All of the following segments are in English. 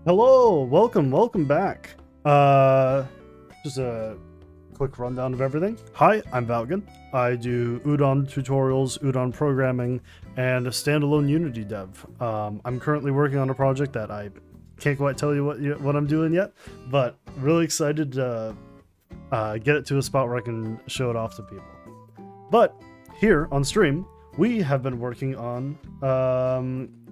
Hello, welcome back. Just a quick rundown of everything. Hi, I'm Valgan. I do Udon tutorials, Udon programming, and a standalone Unity dev. I'm currently working on a project that I can't quite tell you what I'm doing yet, but really excited to get it to a spot where I can show it off to people. But here on stream, we have been working on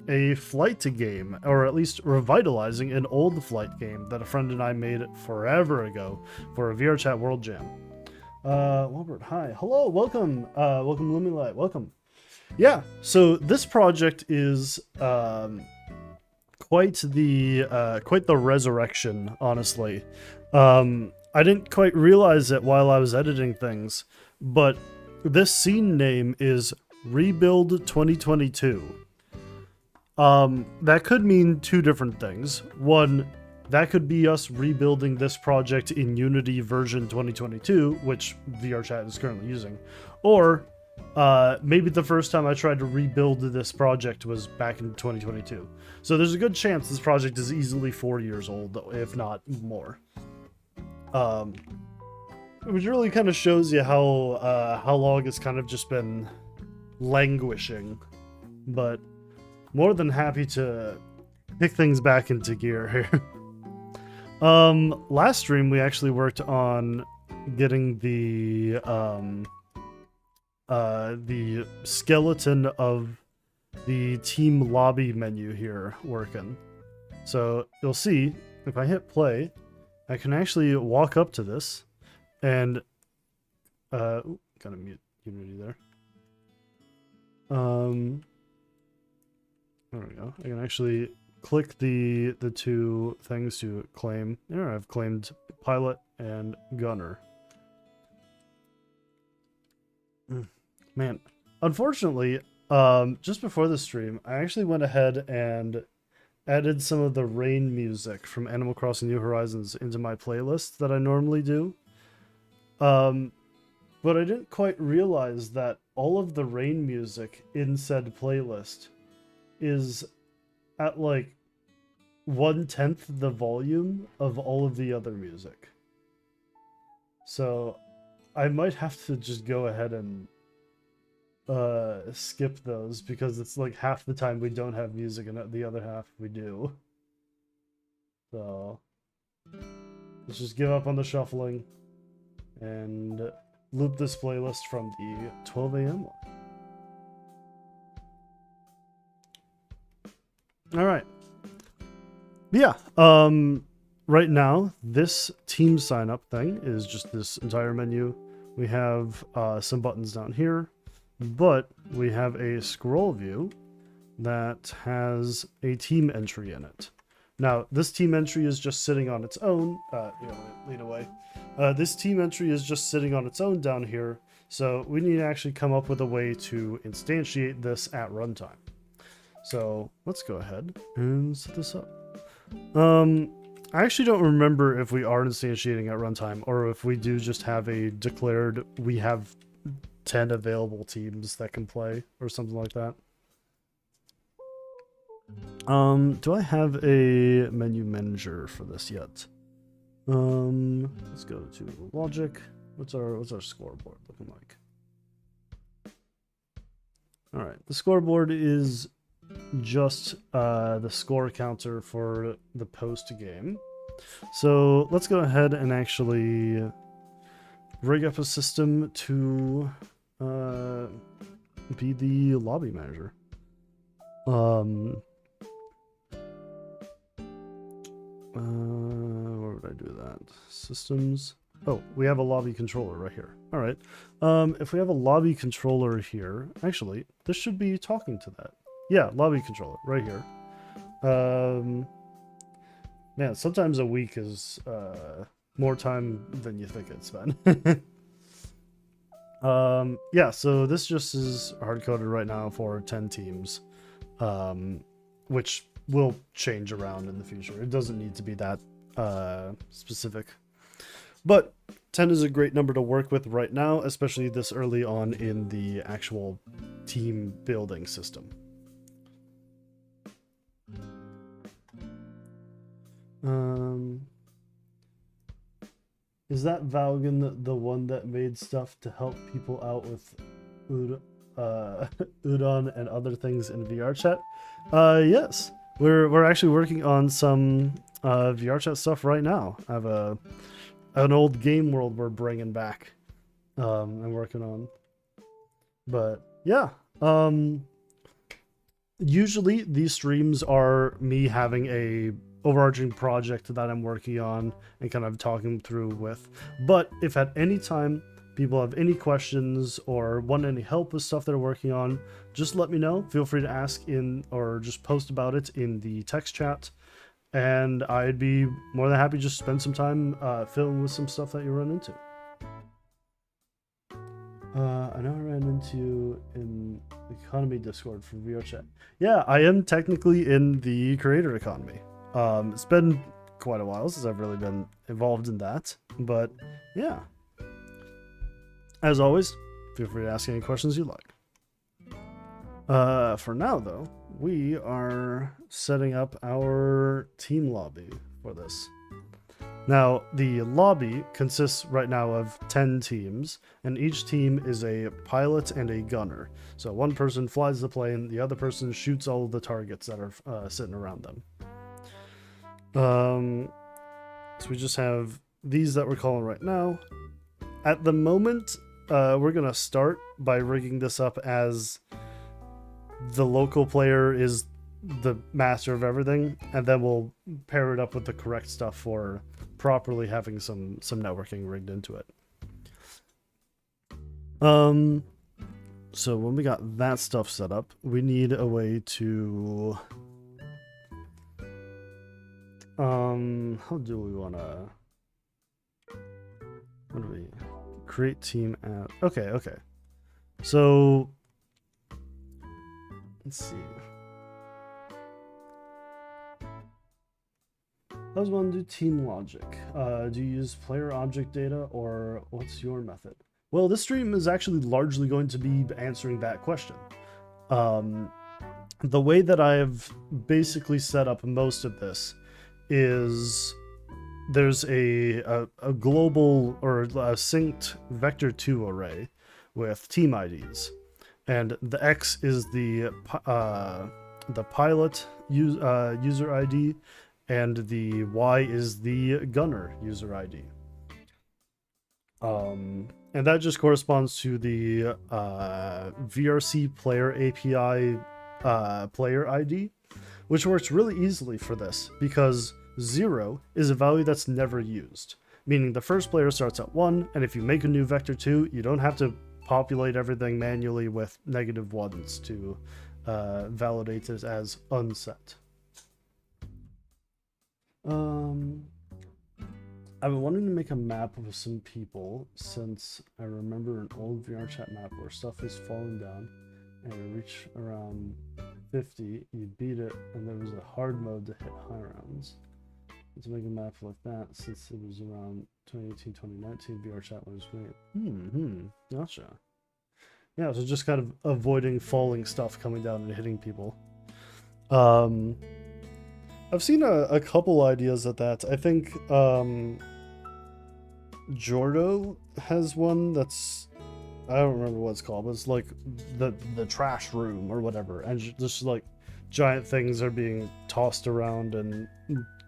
a flight game, or at least revitalizing an old flight game that a friend and I made forever ago for a VR Chat World Jam. Wilbert, hi, hello, welcome, welcome Lumilight, welcome. Yeah, so this project is quite the resurrection, honestly. I didn't quite realize it while I was editing things, but this scene name is Rebuild 2022. That could mean two different things. One, that could be us rebuilding this project in Unity version 2022, which VRChat is currently using. Or, maybe the first time I tried to rebuild this project was back in 2022. So there's a good chance this project is easily 4 years old, if not more. Which really kind of shows you how long it's kind of just been languishing. But more than happy to pick things back into gear here. Last stream we actually worked on getting the skeleton of the team lobby menu here working. So you'll see if I hit play, I can actually walk up to this and gotta mute Unity there. There we go. I can actually click the two things to claim. There, I've claimed pilot and gunner. Man, unfortunately, just before the stream, I actually went ahead and added some of the rain music from Animal Crossing New Horizons into my playlist that I normally do. But I didn't quite realize that all of the rain music in said playlist is at like 1/10 the volume of all of the other music. So I might have to just go ahead and skip those because it's like half the time we don't have music and the other half we do. So let's just give up on the shuffling and loop this playlist from the 12 a.m. one. All right. Yeah. Right now, this team sign up thing is just this entire menu. We have some buttons down here, but we have a scroll view that has a team entry in it. Now, this team entry is just sitting on its own. Lean away. This team entry is just sitting on its own down here. So we need to actually come up with a way to instantiate this at runtime. So let's go ahead and set this up. I actually don't remember if we are instantiating at runtime or if we do just have a declared we have 10 available teams that can play or something like that. Do I have a menu manager for this yet? Let's go to logic. What's our scoreboard looking like? All right, the scoreboard is just the score counter for the post game. So let's go ahead and actually rig up a system to be the lobby manager. Where would I do that? Systems. Oh, we have a lobby controller right here. All right. If we have a lobby controller here, actually, this should be talking to that. Yeah, lobby controller right here. Man, sometimes a week is more time than you think it's been. Yeah, so this just is hard-coded right now for 10 teams, which will change around in the future. It doesn't need to be that specific. But 10 is a great number to work with right now, especially this early on in the actual team building system. Um, is that Valgan the one that made stuff to help people out with Udon and other things in VR chat? Yes. We're actually working on some VR chat stuff right now. I have an old game world we're bringing back. I'm working on. But yeah, usually these streams are me having a overarching project that I'm working on and kind of talking through with. But if at any time people have any questions or want any help with stuff they're working on, just let me know. Feel free to ask in or just post about it in the text chat. And I'd be more than happy to just spend some time filling with some stuff that you run into. I know I ran into in economy Discord for VR chat. Yeah, I am technically in the creator economy. It's been quite a while since I've really been involved in that, but yeah. As always, feel free to ask any questions you like. For now, though, we are setting up our team lobby for this. Now, the lobby consists right now of 10 teams, and each team is a pilot and a gunner. So one person flies the plane, the other person shoots all of the targets that are sitting around them. So we just have these that we're calling right now. At the moment, we're going to start by rigging this up as the local player is the master of everything, and then we'll pair it up with the correct stuff for properly having some networking rigged into it. So when we got that stuff set up, we need a way to how do we want to what do we create team app? Okay, so let's see. How does one do team logic? Do you use player object data, or what's your method? Well, this stream is actually largely going to be answering that question. The way that I've basically set up most of this is there's a global or a synced vector2 array with team IDs, and the X is the pilot user ID, and the Y is the gunner user ID. And that just corresponds to the VRC player API player ID, which works really easily for this because 0 is a value that's never used, meaning the first player starts at 1, and if you make a new vector2, you don't have to populate everything manually with -1s to validate it as unset. I've been wanting to make a map of some people since I remember an old VR chat map where stuff is falling down and you reach around 50, you beat it, and there was a hard mode to hit high rounds. Let's make a map like that since it was around 2018, 2019 VR chat was great. Gotcha. Yeah, so just kind of avoiding falling stuff coming down and hitting people. I've seen a couple ideas at that. I think Jordo has one that's, I don't remember what it's called, but it's like the trash room or whatever, and just like giant things are being tossed around and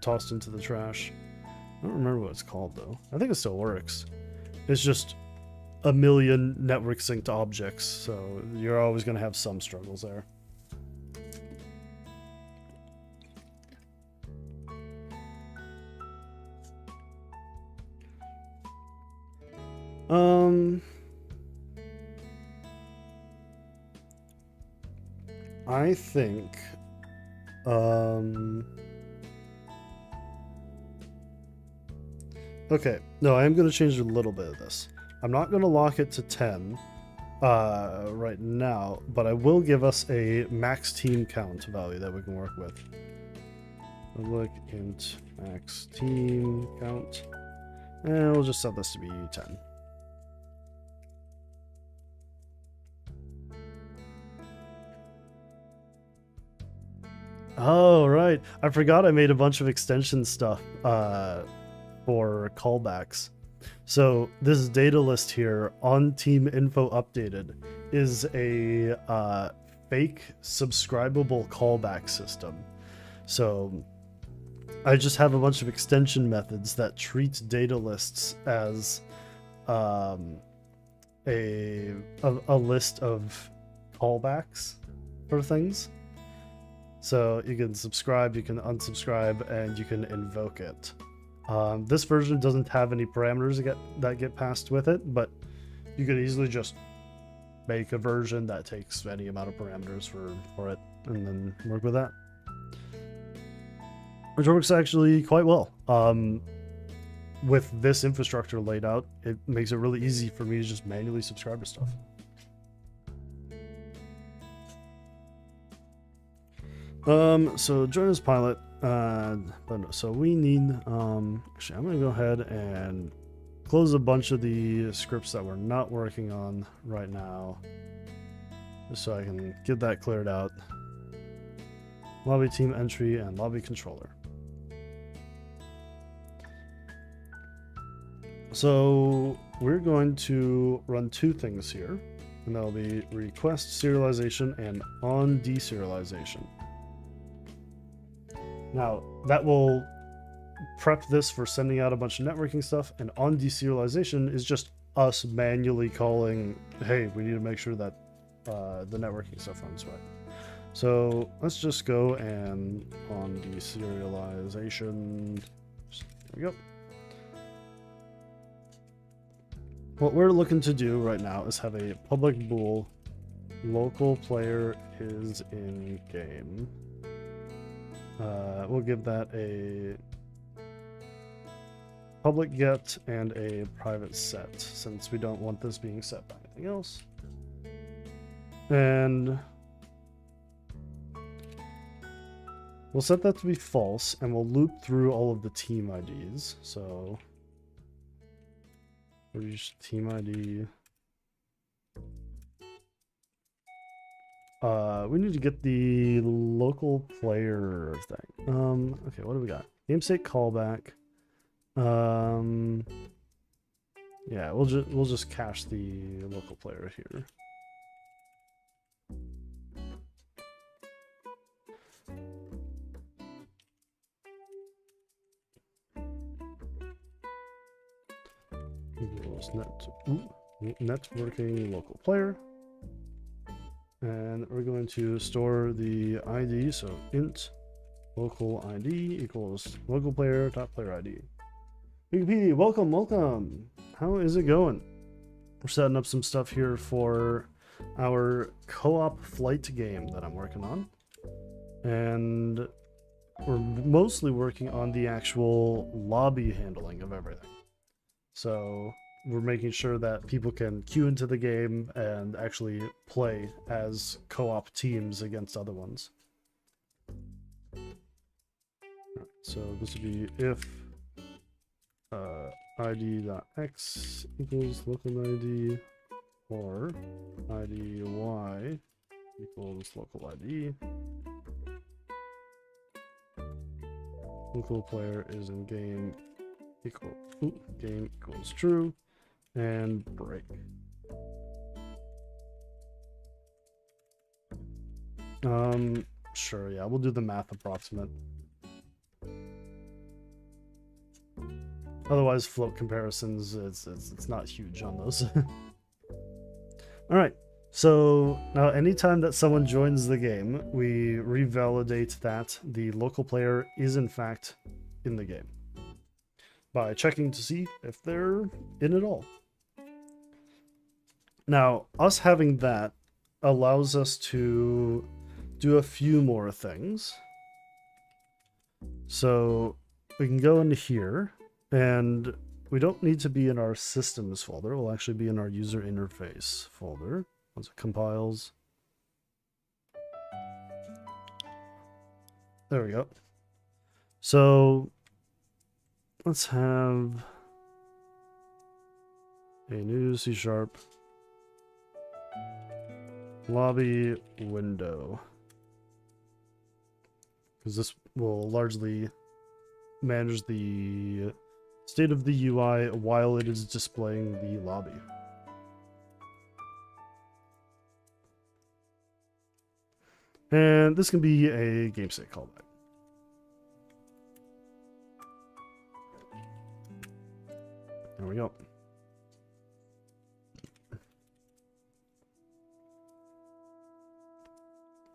tossed into the trash. I don't remember what it's called though. I think it still works. It's just a million network synced objects, so you're always going to have some struggles there. I think okay, no, I am going to change a little bit of this. I'm not going to lock it to 10 right now, but I will give us a max team count value that we can work with. Look int max team count, and we'll just set this to be 10. Oh, right. I forgot I made a bunch of extension stuff for callbacks. So this data list here on team info updated is a fake subscribable callback system. So I just have a bunch of extension methods that treat data lists as a list of callbacks for things. So you can subscribe, you can unsubscribe, and you can invoke it. This version doesn't have any parameters that get passed with it, but you could easily just make a version that takes any amount of parameters for it and then work with that. Which works actually quite well. With this infrastructure laid out, it makes it really easy for me to just manually subscribe to stuff. So join as pilot. So we need, actually, I'm going to go ahead and close a bunch of the scripts that we're not working on right now, just so I can get that cleared out. Lobby team entry and lobby controller. So we're going to run two things here, and that'll be request serialization and on deserialization. Now, that will prep this for sending out a bunch of networking stuff, and on deserialization is just us manually calling, hey, we need to make sure that the networking stuff runs right. So let's just go and on deserialization, there we go. What we're looking to do right now is have a public bool local player is in game. We'll give that a public get and a private set, since we don't want this being set by anything else. And we'll set that to be false, and we'll loop through all of the team IDs. So for each team ID, we need to get the local player thing. Okay, what do we got? Game state callback. Yeah, we'll just cache the local player here. Networking local player. And we're going to store the ID, so int local ID equals local player dot player ID. Wikipedia, welcome. How is it going? We're setting up some stuff here for our co-op flight game that I'm working on, and we're mostly working on the actual lobby handling of everything. So we're making sure that people can queue into the game and actually play as co-op teams against other ones. Right, so this would be if id.x equals local ID, or id.y equals local ID. Local player is in game game equals true, and break. Sure, yeah, we'll do the math approximate. Otherwise, float comparisons, it's not huge on those. All right, so now anytime that someone joins the game, we revalidate that the local player is in fact in the game by checking to see if they're in at all. Now, us having that allows us to do a few more things. So we can go into here, and we don't need to be in our systems folder. We'll actually be in our user interface folder once it compiles. There we go. So let's have a new C# lobby window. because this will largely manage the state of the UI while it is displaying the lobby. And this can be a game state callback. There we go.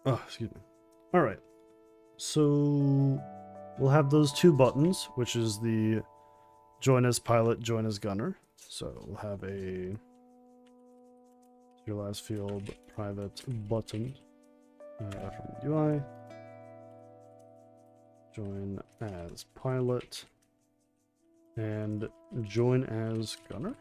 Oh, excuse me. All right. So we'll have those two buttons, which is the join as pilot, join as gunner. So we'll have a your last field private button from UI. Join as pilot and join as gunner.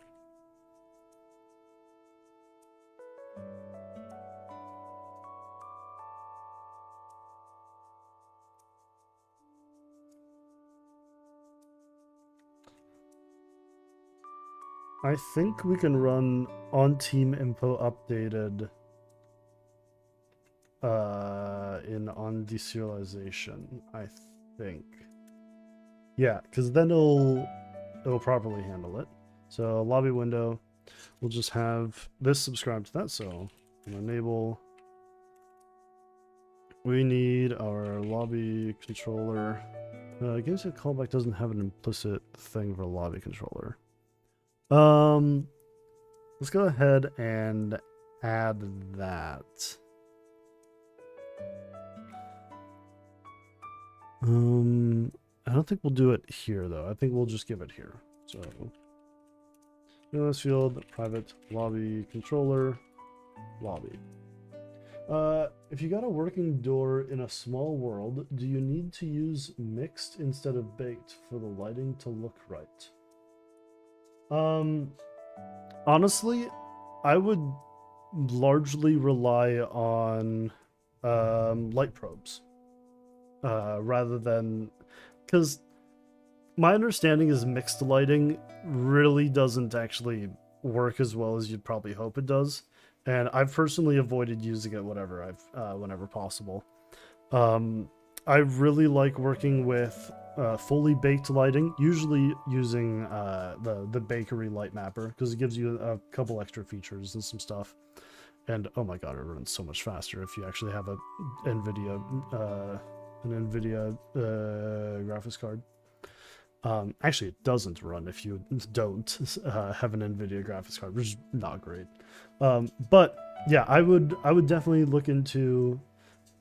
I think we can run on team info updated in on deserialization, I think. Yeah, because then it'll properly handle it. So lobby window, we'll just have this subscribe to that. So enable. We need our lobby controller. Game set callback doesn't have an implicit thing for lobby controller. Let's go ahead and add that. I don't think we'll do it here though. I think we'll just give it here. So this field, private lobby controller, lobby. If you got a working door in a small world, do you need to use mixed instead of baked for the lighting to look right? Honestly, I would largely rely on light probes rather than, because my understanding is mixed lighting really doesn't actually work as well as you'd probably hope it does, and I've personally avoided using it whenever possible. I really like working with fully baked lighting, usually using the bakery light mapper, because it gives you a couple extra features and some stuff. And oh my god, it runs so much faster if you actually have a NVIDIA graphics card. Actually, it doesn't run if you don't have an NVIDIA graphics card, which is not great. But yeah, I would definitely look into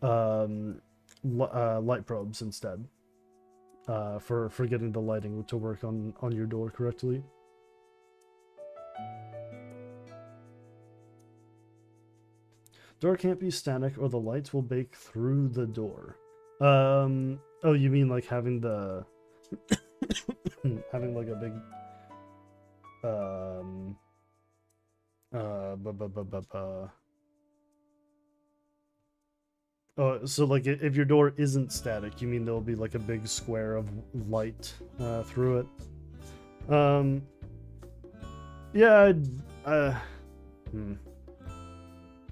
light probes instead for getting the lighting to work on your door correctly. Door can't be static or the lights will bake through the door. Oh, you mean like having the having like a big oh, so like if your door isn't static, you mean there'll be like a big square of light through it? Yeah,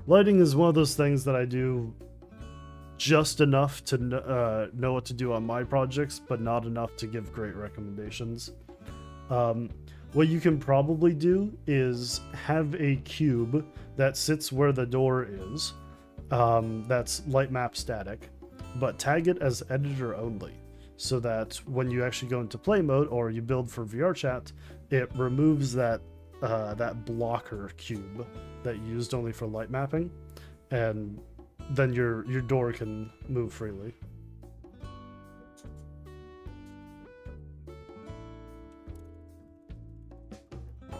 lighting is one of those things that I do just enough to know what to do on my projects, but not enough to give great recommendations. What you can probably do is have a cube that sits where the door is, that's light map static, but tag it as editor only, so that when you actually go into play mode or you build for VR chat, it removes that blocker cube that you used only for light mapping, and then your door can move freely.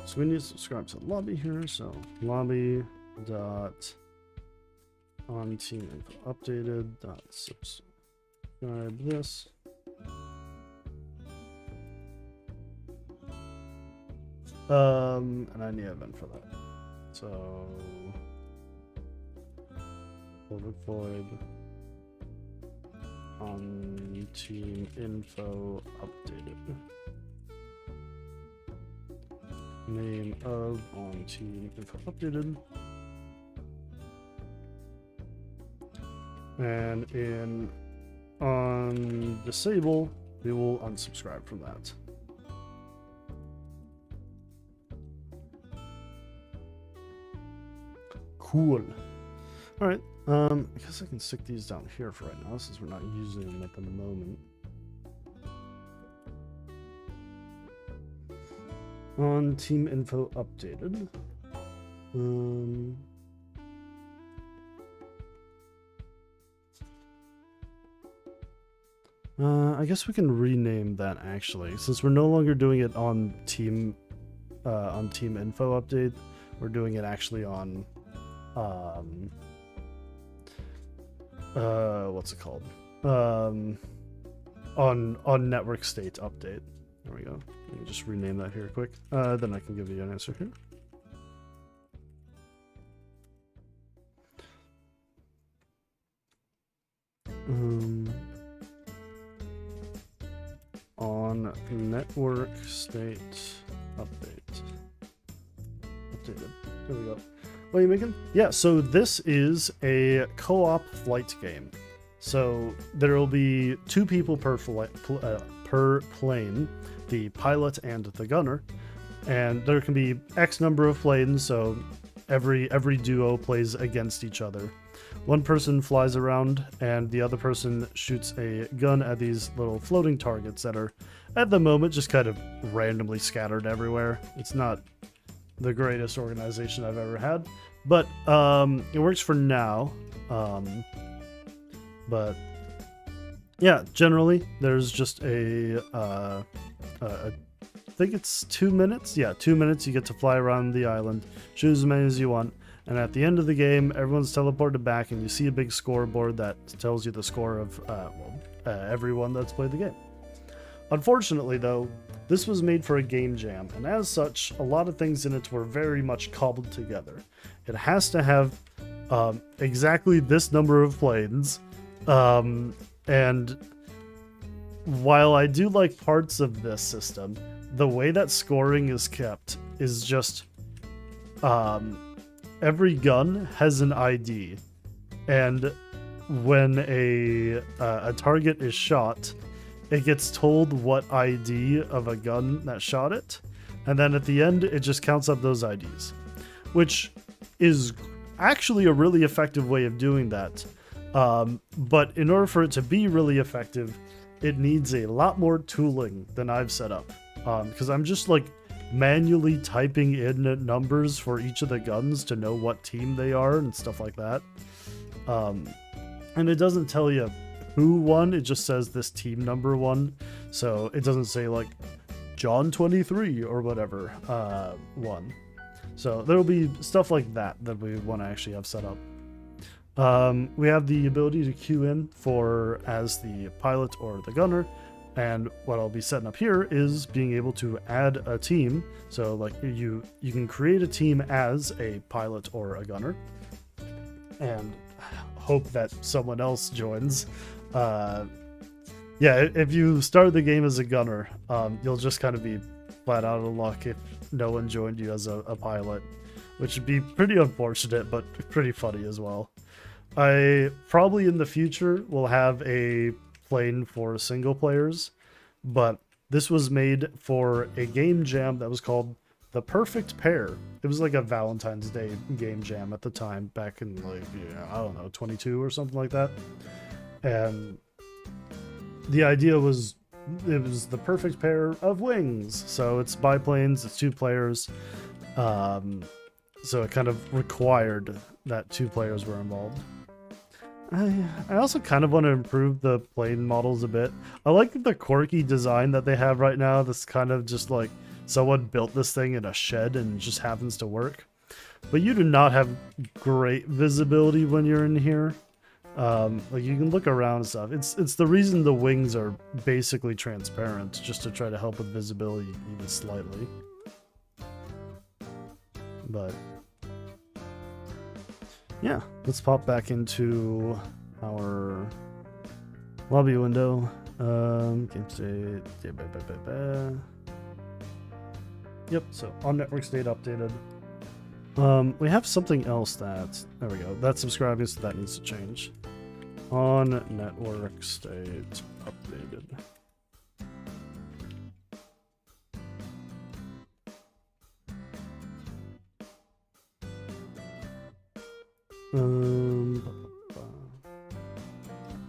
So we need to subscribe to the lobby here. So lobby dot on team info updated dot subscribe this. And I need an event for that. So void on team info updated. Name of on team info updated. And in on disable, we will unsubscribe from that. Cool. All right. I guess I can stick these down here for right now since we're not using them at the moment. On team info updated. I guess we can rename that actually, since we're no longer doing it on team info update. We're doing it actually on what's it called? On network state update. There we go. Let me just rename that here quick. Then I can give you an answer here. On network state update. Updated. There we go. What are you making? Yeah, so this is a co-op flight game. So there will be 2 people per plane, the pilot and the gunner, and there can be X number of planes. So every duo plays against each other. One person flies around and the other person shoots a gun at these little floating targets that are at the moment just kind of randomly scattered everywhere. It's not the greatest organization I've ever had, but it works for now. But yeah, generally there's just I think it's 2 minutes. Yeah, 2 minutes. You get to fly around the island, shoot as many as you want. And at the end of the game, everyone's teleported back, and you see a big scoreboard that tells you the score of everyone that's played the game. Unfortunately, though, this was made for a game jam, and as such, a lot of things in it were very much cobbled together. It has to have exactly this number of planes, and while I do like parts of this system, the way that scoring is kept is just... every gun has an ID, and when a target is shot, it gets told what ID of a gun that shot it, and then at the end it just counts up those IDs, which is actually a really effective way of doing that. But in order for it to be really effective, it needs a lot more tooling than I've set up, because I'm just like manually typing in numbers for each of the guns to know what team they are and stuff like that. And it doesn't tell you who won, it just says this team number won. So it doesn't say like John 23 or whatever won. So there'll be stuff like that we want to actually have set up. We have the ability to queue in for as the pilot or the gunner. And what I'll be setting up here is being able to add a team. So like you can create a team as a pilot or a gunner and hope that someone else joins. Yeah, if you start the game as a gunner, you'll just kind of be flat out of luck if no one joined you as a pilot, which would be pretty unfortunate, but pretty funny as well. I probably in the future will have a plane for single players, but this was made for a game jam that was called The Perfect Pair. It was like a Valentine's Day game jam at the time, back in like, I don't know, 22 or something like that. And the idea was it was the perfect pair of wings. So it's biplanes, it's 2 players. So it kind of required that 2 players were involved. I also kind of want to improve the plane models a bit. I like the quirky design that they have right now. This kind of just like someone built this thing in a shed and just happens to work. But you do not have great visibility when you're in here. Like you can look around and stuff. It's the reason the wings are basically transparent, just to try to help with visibility even slightly. But yeah, let's pop back into our lobby window. Game state. Yep, so on network state updated. We have something else that, there we go, that's subscribing, so that needs to change. On network state updated.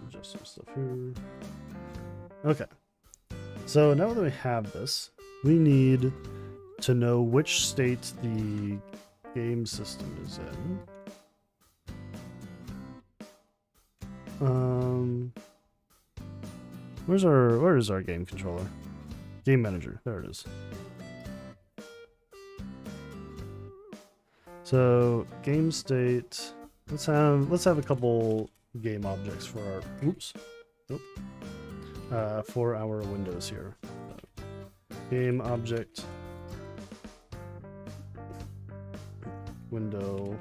Adjust some stuff here. Okay. So now that we have this, we need to know which state the game system is in. Where is our game controller? Game manager. There it is. So game state. Let's have a couple game objects for our for our windows here. Game object window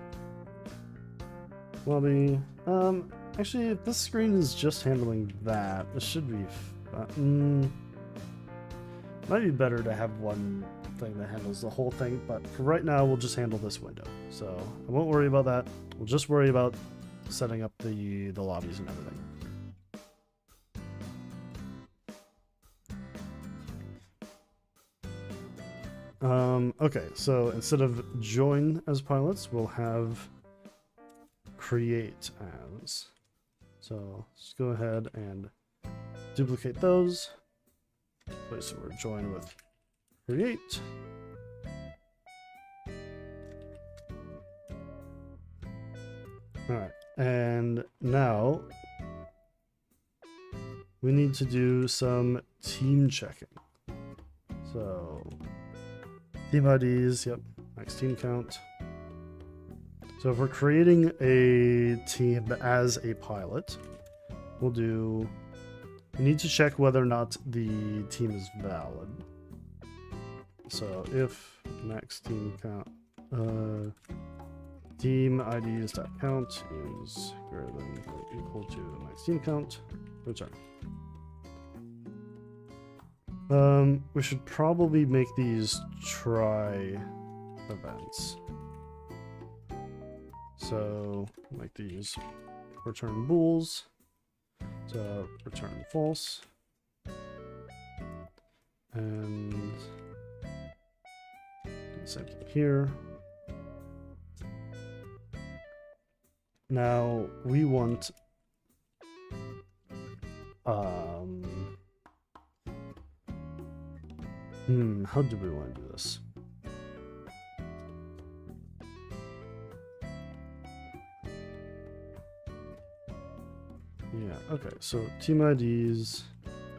lobby. Actually, if this screen is just handling that, this should be might be better to have one thing that handles the whole thing, but for right now we'll just handle this window. So I won't worry about that. We'll just worry about setting up the lobbies and everything. Okay, so instead of join as pilots, we'll have create as. So let's go ahead and duplicate those. Place where join with create. Alright, and now we need to do some team checking. So team IDs, yep, max team count. So if we're creating a team as a pilot, we need to check whether or not the team is valid. So if max team count, team IDs.count is greater than or equal to max team count, return. We should probably make these try events. So make these return bools. So return false. And same thing here. Now we want how do we want to do this? Yeah, okay, so team IDs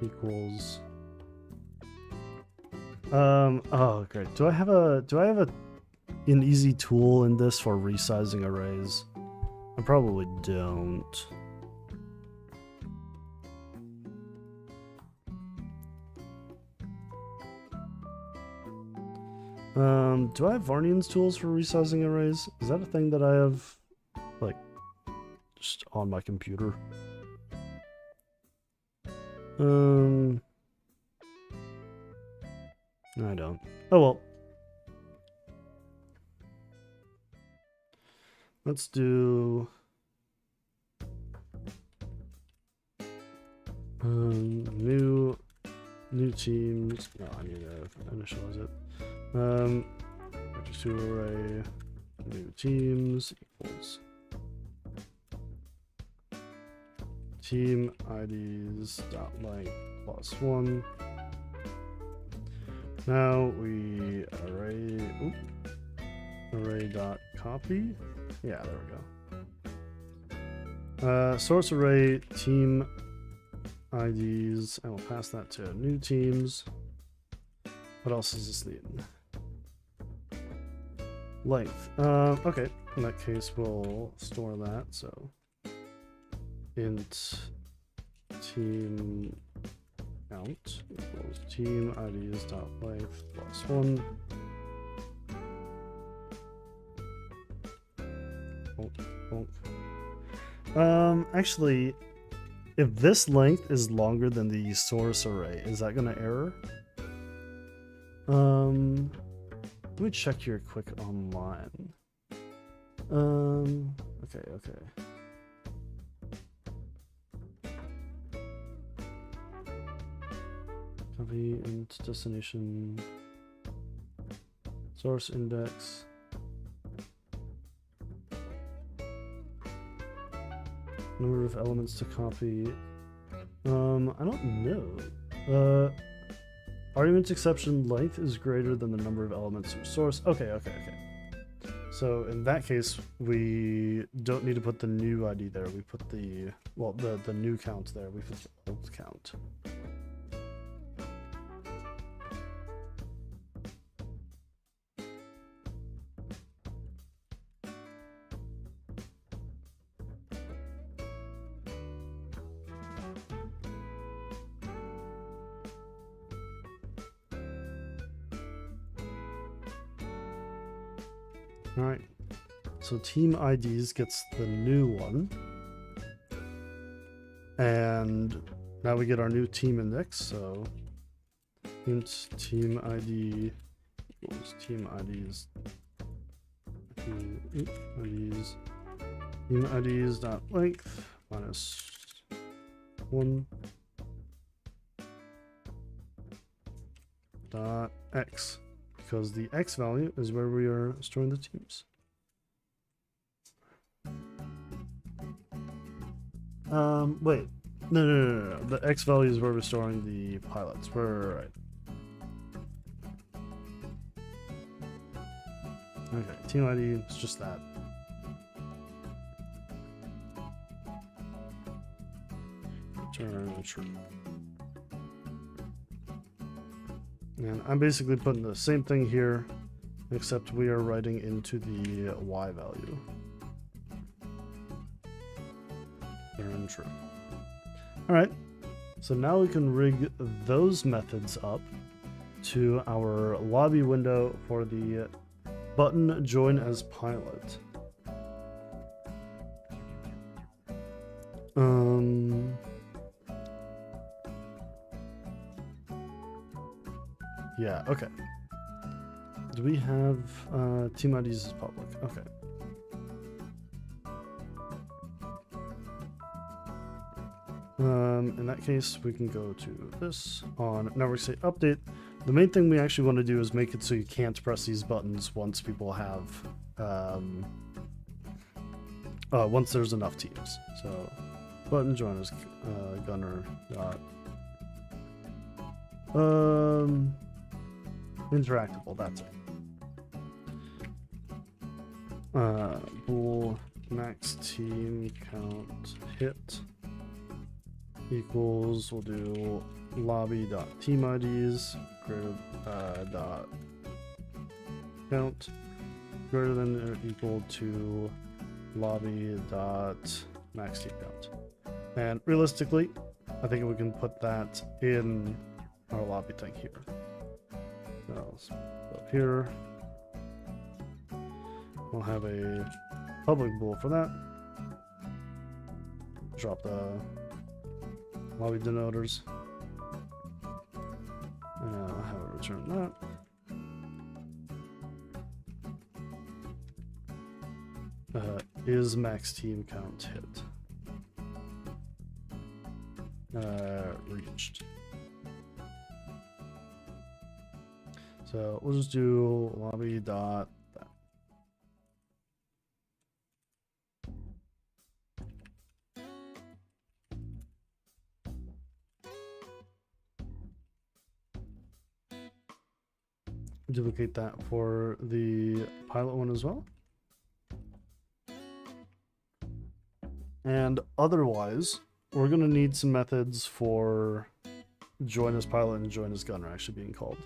equals oh great. Do I have an easy tool in this for resizing arrays? I probably don't. Do I have Varnian's tools for resizing arrays? Is that a thing that I have, like, just on my computer? I don't. Oh well. Let's do new teams. No, I need to initialize it. Just do array new teams equals team IDs dot length plus 1. Now we array dot copy. Yeah, there we go. Source array team IDs, and we'll pass that to new teams. What else is this needing? Length. Okay, in that case we'll store that. So int team count equals team IDs dot length plus 1. Actually, if this length is longer than the source array, is that gonna error? Let me check here quick online. Okay. copy int destination source index. Number of elements to copy. I don't know. Argument exception length is greater than the number of elements from source. Okay. So in that case, we don't need to put the new ID there. We put the new count there. We put the old count. All right, so team IDs gets the new one, and now we get our new team index. So int team ID equals team IDs team IDs dot length minus 1 dot x. Because the X value is where we are storing the teams. Wait. No. The X value is where we're storing the pilots. We're right. Okay, team ID is just that. Return true. And I'm basically putting the same thing here, except we are writing into the Y value. And true. All right, so now we can rig those methods up to our lobby window for the button join as pilot. Yeah, okay. Do we have team IDs as public? Okay. In that case, we can go to this on network state update. The main thing we actually want to do is make it so you can't press these buttons once people have once there's enough teams. So button join as gunner dot interactable, that's it. Bool max team count hit equals, we'll do lobby dot team IDs greater dot count greater than or equal to lobby dot max team count. And realistically, I think we can put that in our lobby thing here. So up here, we'll have a public bool for that. Drop the lobby denoters. And I'll have it return that. Is max team count hit? Reached. So we'll just do lobby dot that. Duplicate that for the pilot one as well. And otherwise, we're going to need some methods for join as pilot and join as gunner actually being called.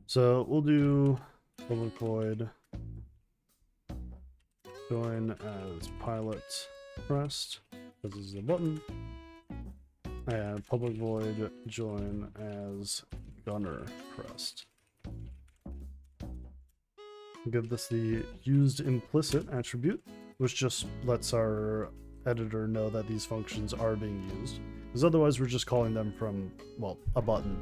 So we'll do public void join as pilot pressed, this is a button, and public void join as gunner pressed. Give this the used implicit attribute, which just lets our editor know that these functions are being used, because otherwise we're just calling them from, well, a button.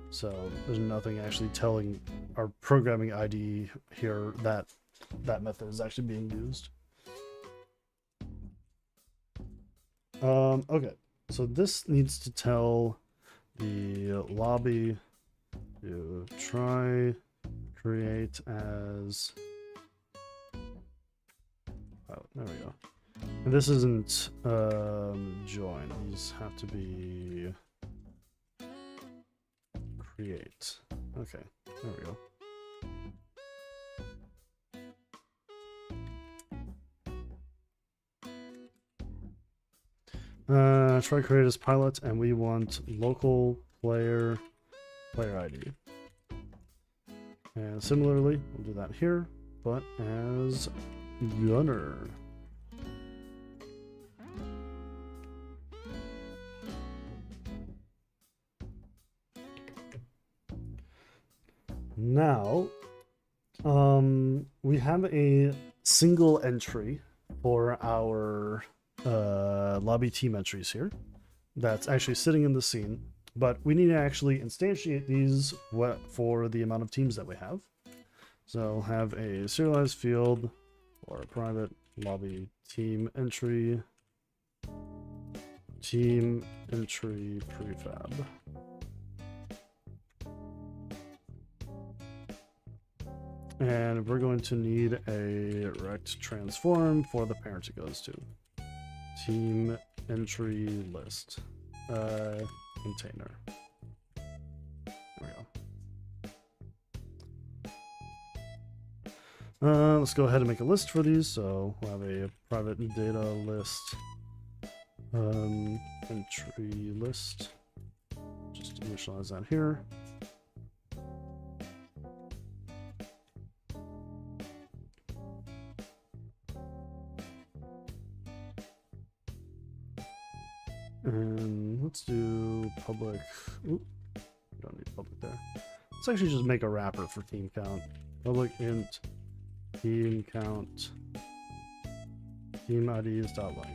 So there's nothing actually telling our programming ID here that that method is actually being used. Okay, so this needs to tell the lobby to try create as. Oh, there we go. And this isn't join. These have to be create. Okay, there we go. Try create as pilot, and we want local player ID. And similarly, we'll do that here, but as gunner. Now, we have a single entry for our lobby team entries here that's actually sitting in the scene, but we need to actually instantiate these for the amount of teams that we have. So we'll have a serialized field or a private lobby team entry prefab. And we're going to need a rect transform for the parent it goes to. Team entry list container. There we go. Let's go ahead and make a list for these. So we'll have a private data list entry list. Just initialize that here. And let's do public. Oop, don't need public there. Let's actually just make a wrapper for team count. Public int team count team IDs dot length.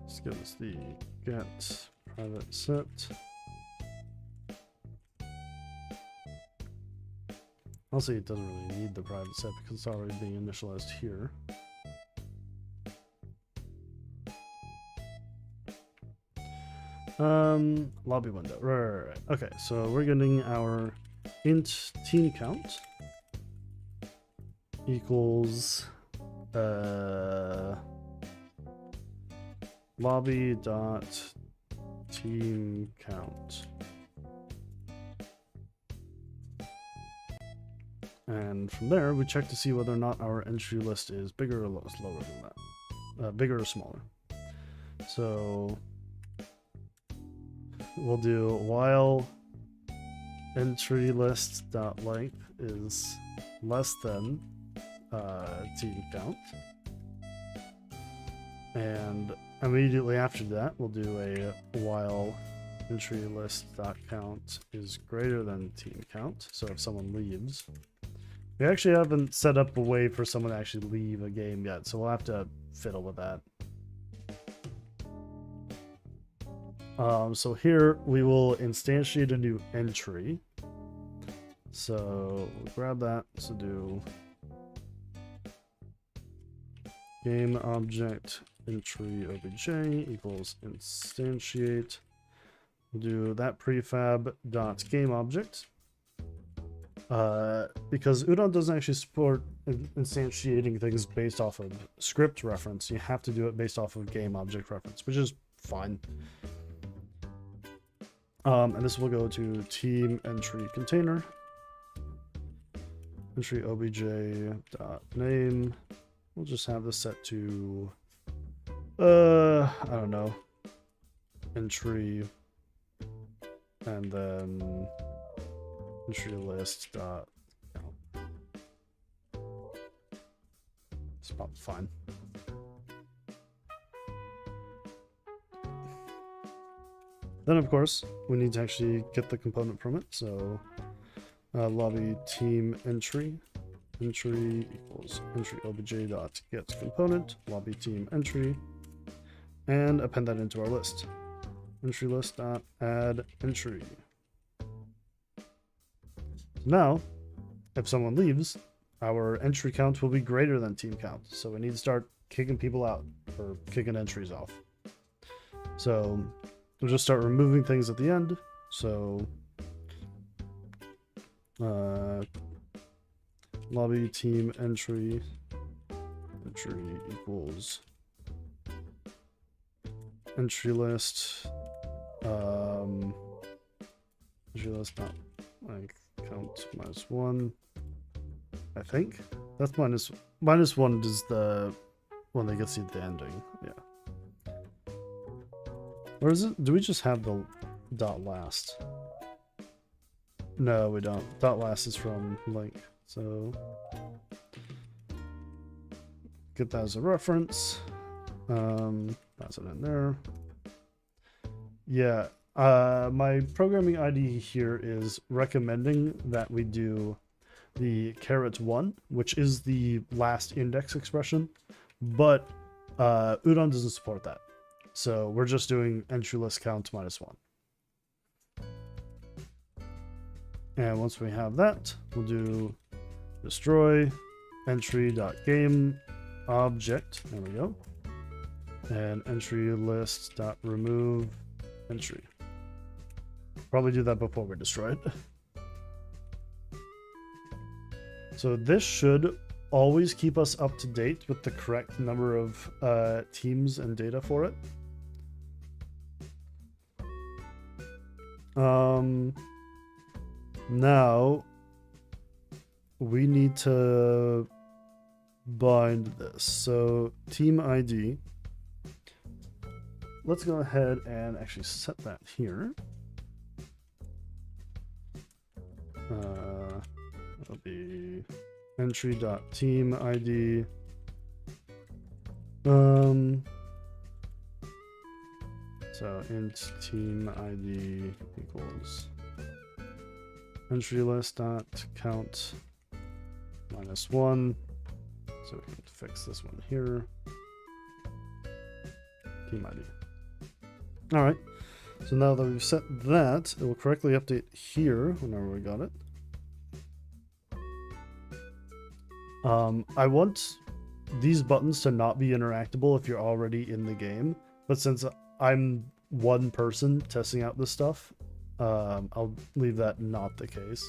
Let's give us the get private set. Also, it doesn't really need the private set because it's already being initialized here. Lobby window. Right. Okay, so we're getting our int team count equals lobby dot team count, and from there we check to see whether or not our entry list is bigger or lower than that, bigger or smaller. So we'll do while entry list dot length is less than team count, and immediately after that we'll do a while entry list dot count is greater than team count. So if someone leaves, we actually haven't set up a way for someone to actually leave a game yet, so we'll have to fiddle with that. So here we will instantiate a new entry. So we'll grab that. So do game object entry obj equals instantiate. We'll do that prefab dot game object. Because Udon doesn't actually support instantiating things based off of script reference, you have to do it based off of game object reference, which is fine. And this will go to team entry container entry obj dot name. We'll just have this set to I don't know, entry, and then entry list dot count. It's probably fine. Then of course we need to actually get the component from it. So lobby team entry equals entry obj dot get component lobby team entry, and append that into our list. Entry list dot add entry. Now, if someone leaves, our entry count will be greater than team count. So we need to start kicking people out or kicking entries off. So we'll just start removing things at the end. So lobby team entry equals entry list not like count -1. I think that's -1 is the one that gets you the ending. Yeah. Or is it? Do we just have the dot last? No, we don't. Dot last is from link. So get that as a reference. Pass it in there. Yeah. My programming ID here is recommending that we do the _1, which is the last index expression, but Udon doesn't support that. So we're just doing entry list count -1. And once we have that, we'll do destroy entry.game object. There we go. And entry list.remove entry. Probably do that before we destroy it. So this should always keep us up to date with the correct number of teams and data for it. Now we need to bind this. So team ID. Let's go ahead and actually set that here. That'll be entry.team ID. So int team ID equals entry list dot count -1. So we can fix this one here. Team ID. All right. So now that we've set that, it will correctly update here whenever we got it. I want these buttons to not be interactable if you're already in the game, but since I'm one person testing out this stuff, I'll leave that not the case.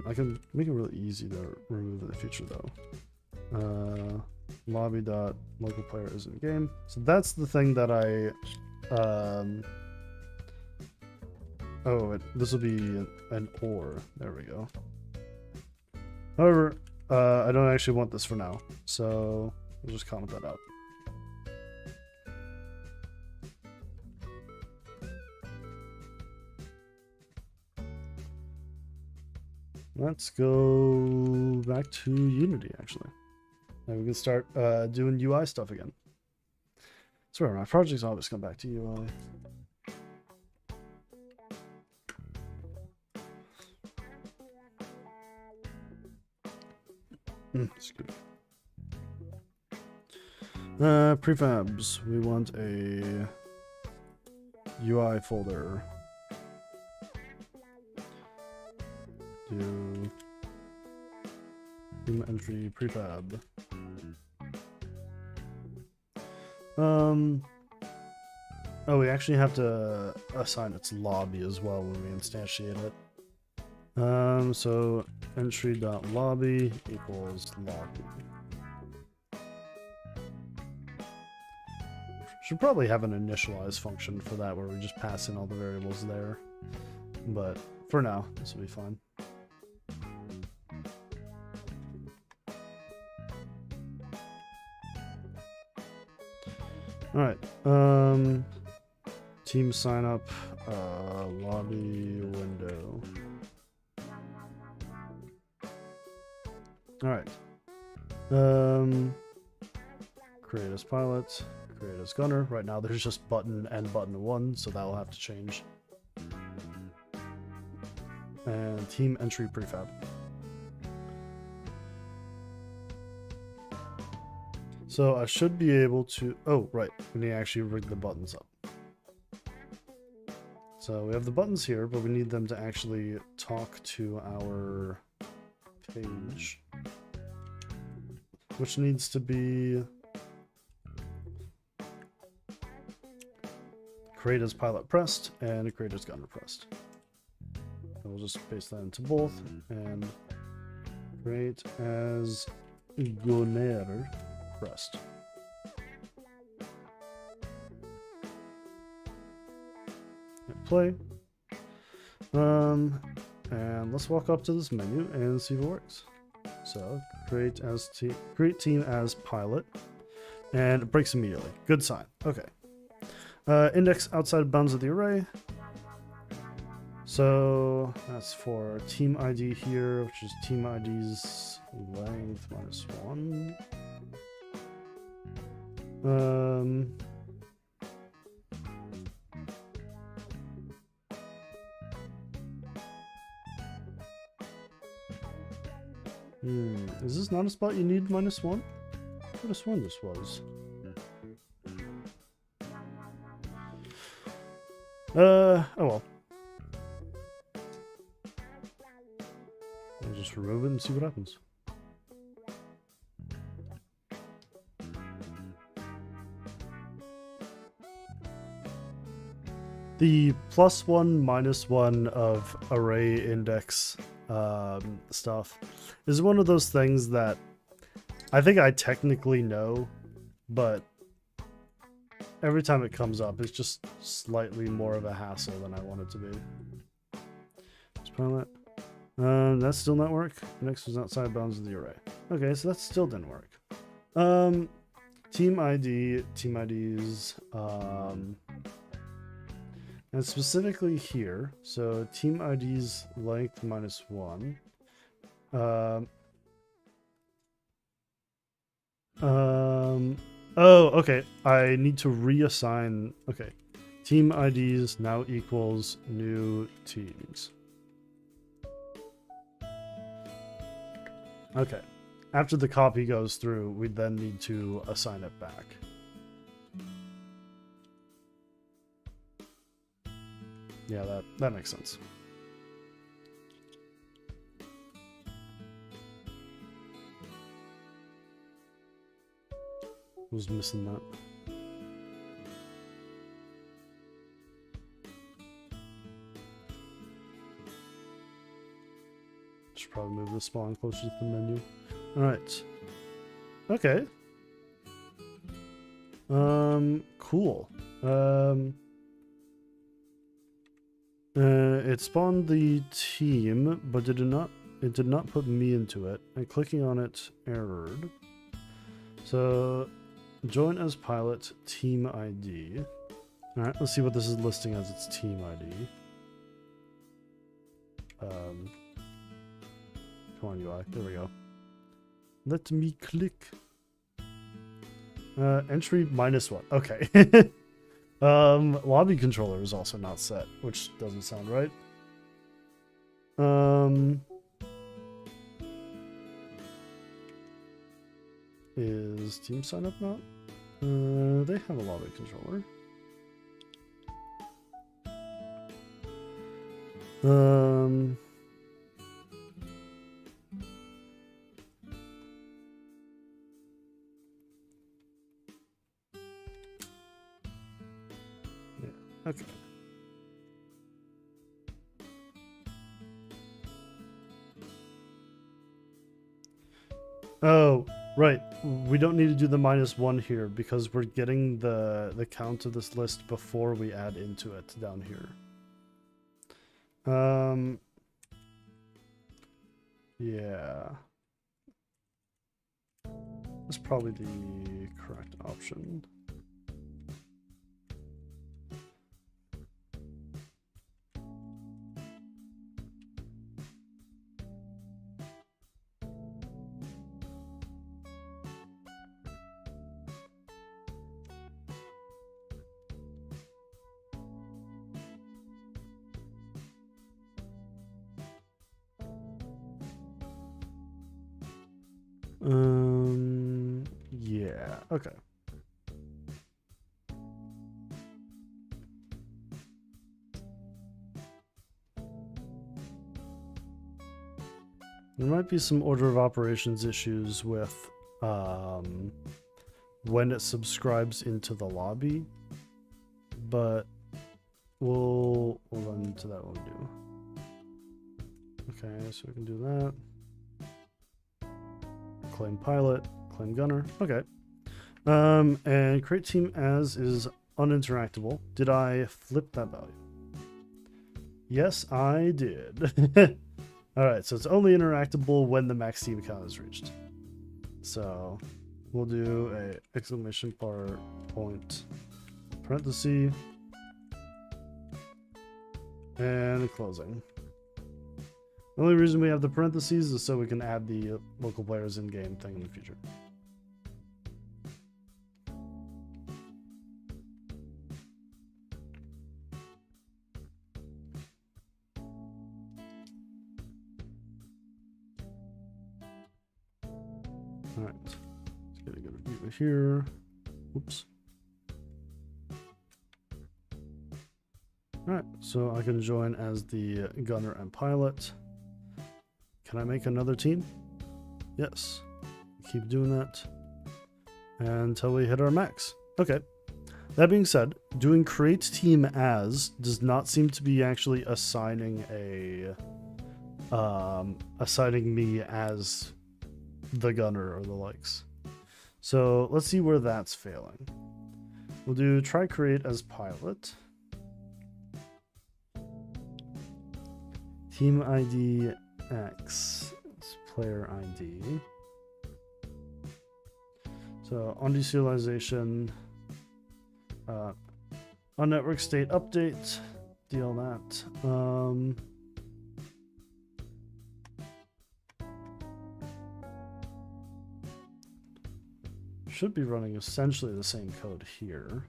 I can make it really easy to remove in the future though. Lobby.local player is in game. So that's the thing that I this will be an or. There we go. However, I don't actually want this for now, so we'll just comment that out. Let's go back to Unity, actually. And we can start doing UI stuff again. Sorry, my projects always come back to UI. Excuse me. Prefabs. We want a UI folder. Do team entry prefab. Oh, we actually have to assign its lobby as well when we instantiate it. So entry.lobby equals lobby. Should probably have an initialize function for that where we just pass in all the variables there. But for now, this will be fine. Alright, team sign up, lobby window. Alright, create as pilot, create as gunner. Right now there's just button and button 1, so that'll have to change. And team entry prefab. So I should be able to, oh, right, we need to actually rig the buttons up. So we have the buttons here, but we need them to actually talk to our page, which needs to be create as pilot pressed and create as gunner pressed. And we'll just paste that into both and create as gunner pressed. Hit play. And let's walk up to this menu and see if it works. So create team as pilot, and it breaks immediately. Good sign. Okay. Index outside bounds of the array. So that's for team ID here, which is team ID's length -1. Is this not a spot you need -1? I could have sworn this was. Oh well. I'll just remove it and see what happens. The +1, -1 of array index stuff is one of those things that I think I technically know, but every time it comes up, it's just slightly more of a hassle than I want it to be. Let's pilot. That still not work. Next was outside bounds of the array. Okay, so that still didn't work. Team ID, team IDs, and specifically here, so team ID's length -1. Oh, okay. I need to reassign. Okay. Team IDs now equals new teams. Okay. After the copy goes through, we then need to assign it back. Yeah, that makes sense. Was missing that. Should probably move the spawn closer to the menu. Alright. Okay. Cool. It spawned the team, but it did not put me into it. And clicking on it errored. So join as pilot team ID. Alright, let's see what this is listing as its team ID. Come on, UI. There we go. Let me click. Entry -1. Okay. Lobby controller is also not set, which doesn't sound right. Is team sign up not? They have a lobby controller. Yeah, okay. Oh, right. We don't need to do the -1 here because we're getting the count of this list before we add into it down here. Yeah. That's probably the correct option. Yeah, okay. There might be some order of operations issues with when it subscribes into the lobby, but we'll run into that when we do. Okay, so we can do that. Claim pilot, claim gunner. Okay. And create team as is uninteractable. Did I flip that value? Yes, I did. All right, so it's only interactable when the max team count is reached. So we'll do a exclamation point parenthesis and closing. The only reason we have the parentheses is so we can add the local players in-game thing in the future. All right, let's get a good view here. Oops. All right, so I can join as the gunner and pilot. Can I make another team? Yes. Keep doing that until we hit our max. Okay. That being said, doing create team as does not seem to be actually assigning assigning me as the gunner or the likes. So let's see where that's failing. We'll do try create as pilot. Team ID X, it's player ID. So on deserialization, on network state update, deal that. Should be running essentially the same code here.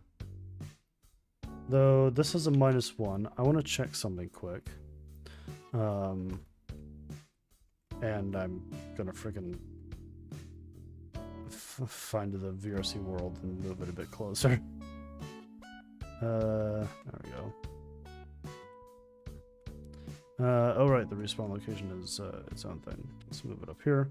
Though this is a -1, I want to check something quick. And I'm gonna freaking find the VRC world and move it a bit closer. There we go. Oh right, the respawn location is its own thing. Let's move it up here.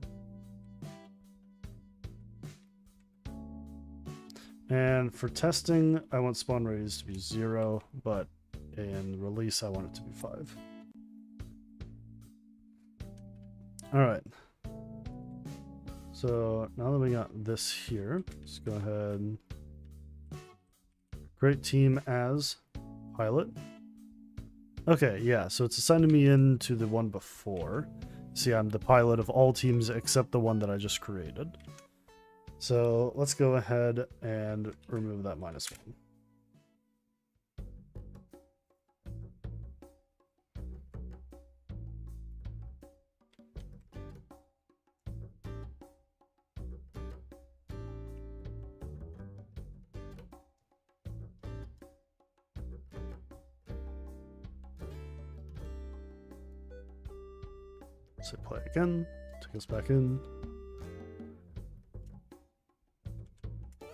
And for testing, I want spawn radius to be 0, but in release, I want it to be 5. All right. So now that we got this here, let's go ahead and create team as pilot. Okay, yeah, so it's assigning me into the one before. See, I'm the pilot of all teams except the one that I just created. So let's go ahead and remove that -1. So play again, take us back in.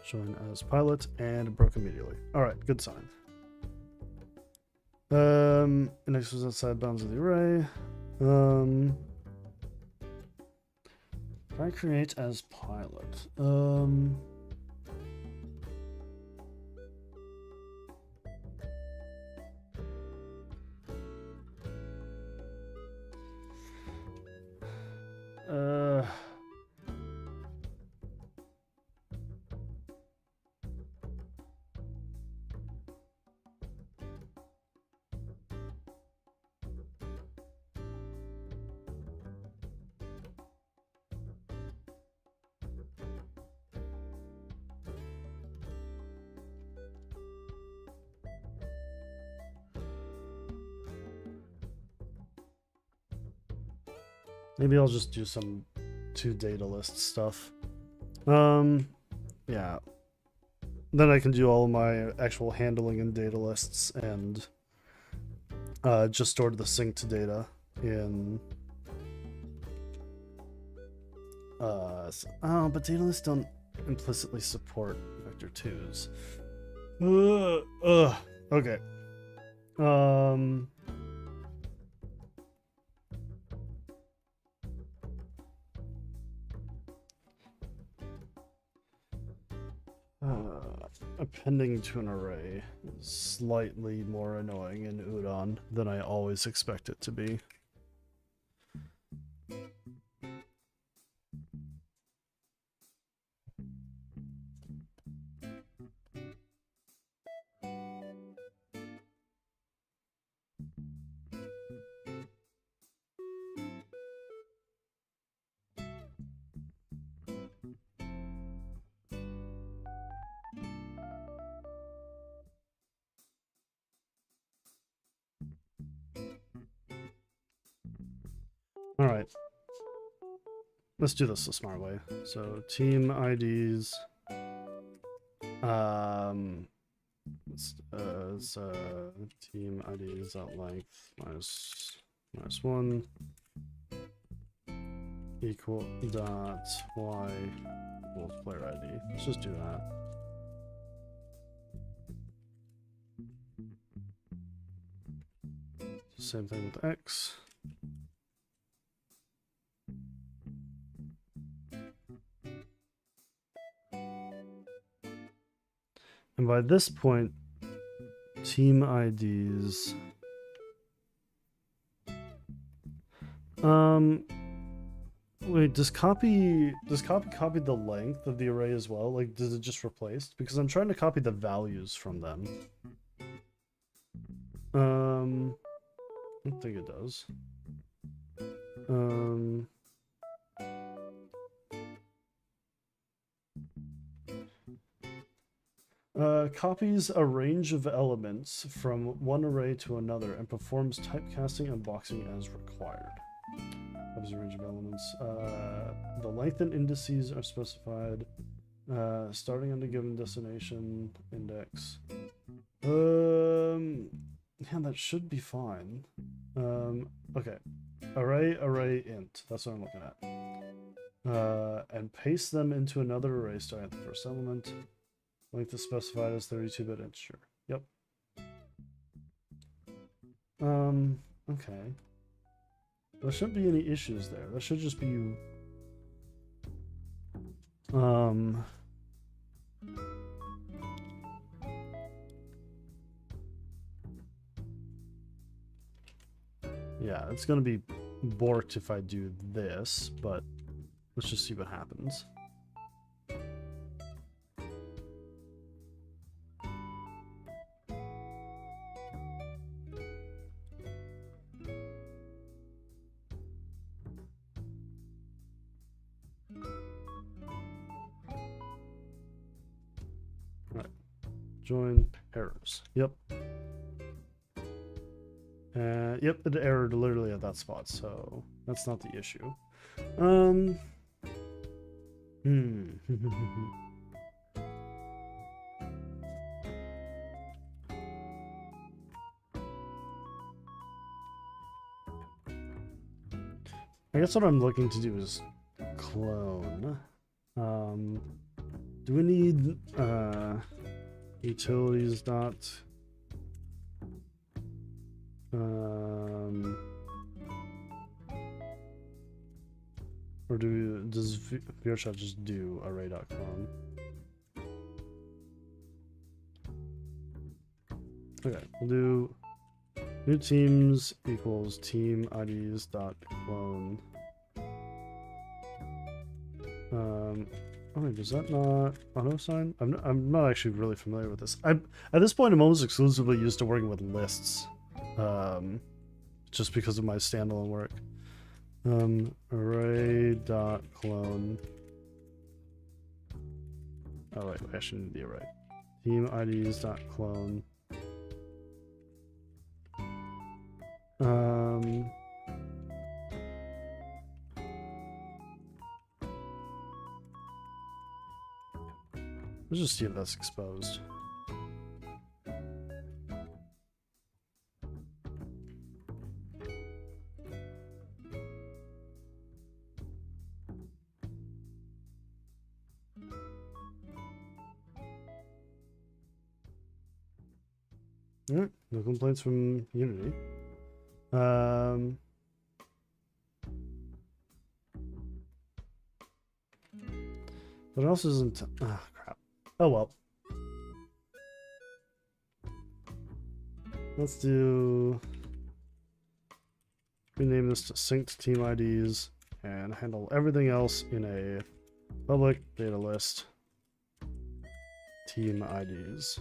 Join as pilot and broke immediately. All right, good sign. Index was outside bounds of the array. Try create as pilot. Maybe I'll just do some 2 data list stuff. Yeah. Then I can do all of my actual handling in data lists and just store the synced data in But data lists don't implicitly support vector 2s. Okay. Appending to an array is slightly more annoying in Udon than I always expect it to be. All right. Let's do this the smart way. So team IDs, team IDs at length minus 1 equal dot y equals player ID. Let's just do that. Same thing with X. And by this point, team IDs. Wait, does copy copy the length of the array as well? Like, does it just replace? Because I'm trying to copy the values from them. I don't think it does. Copies a range of elements from one array to another and performs typecasting and boxing as required. Copies a range of elements. The length and indices are specified starting on a given destination index. Yeah, that should be fine. Okay. Array int. That's what I'm looking at. And paste them into another array starting at the first element. Length is specified as 32-bit integer. Yep. Okay. There shouldn't be any issues there. That should just be yeah, it's gonna be borked if I do this, but let's just see what happens. Join errors. Yep. Yep, it errored literally at that spot, so that's not the issue. I guess what I'm looking to do is clone. Do we need utilities dot or does VRC just do array.clone? Okay, we'll do new teams equals team IDs dot clone. Oh, does that not auto sign? I'm not actually really familiar with this. At this point, I'm almost exclusively used to working with lists, just because of my standalone work. Array dot clone. Oh wait, I actually need the array. Team IDs dot clone. Let's just see if that's exposed. Alright, no complaints from Unity. What else isn't... Ah, crap. Oh well. Let's do... rename this to synced team IDs and handle everything else in a public data list team IDs.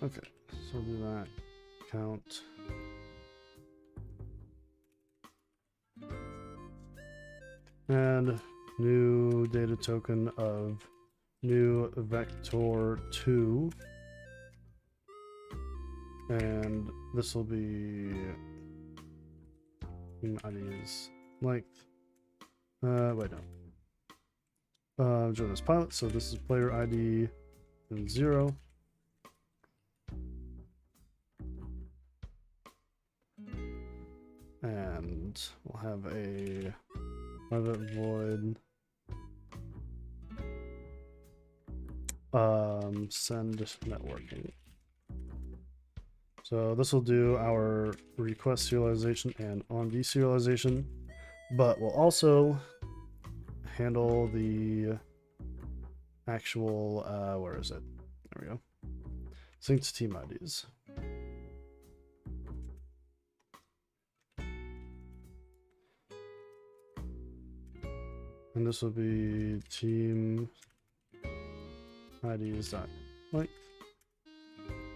Okay, so we'll do that. Count. And new data token of new vector 2. And this will be team IDs length. Wait, no. Join as pilot, so this is player ID and 0. And we'll have a private void send networking. So this will do our request serialization and on deserialization, but we'll also handle the actual where is it? There we go. Synced team IDs. And this will be team IDs dot length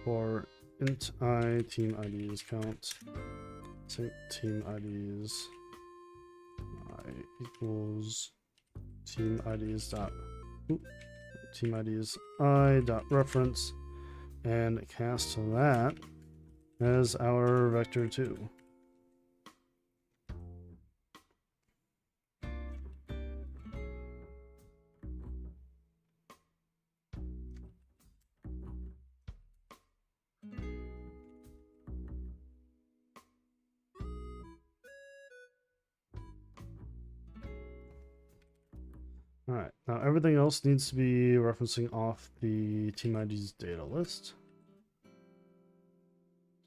for int I team IDs count sync team IDs I equals team IDs dot team IDs I dot reference and cast that as our vector 2. Alright, now everything else needs to be referencing off the team IDs data list.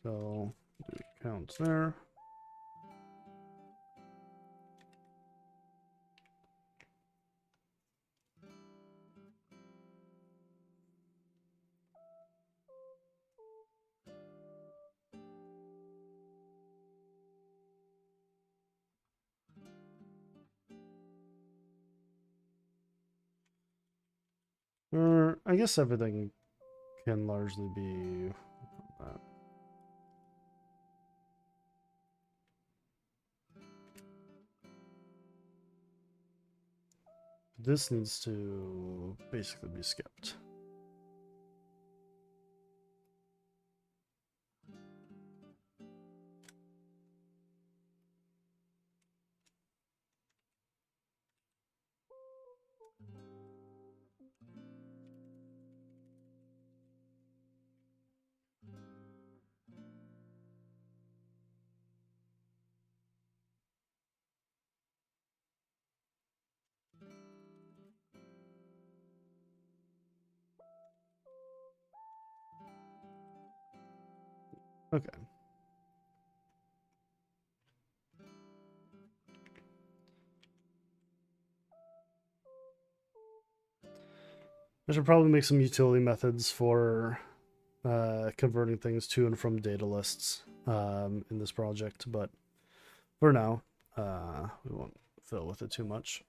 So, do counts there. Or, I guess everything can largely be that. This needs to basically be skipped. Okay. I should probably make some utility methods for converting things to and from data lists in this project, but for now, we won't fiddle with it too much.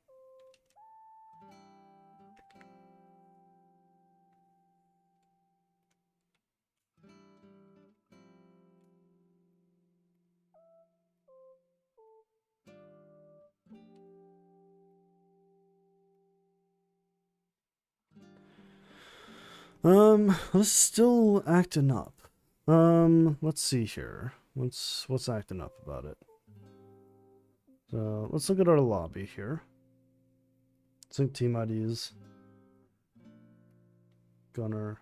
This is still acting up. Let's see here. What's acting up about it? So let's look at our lobby here. Sync team IDs. gunner.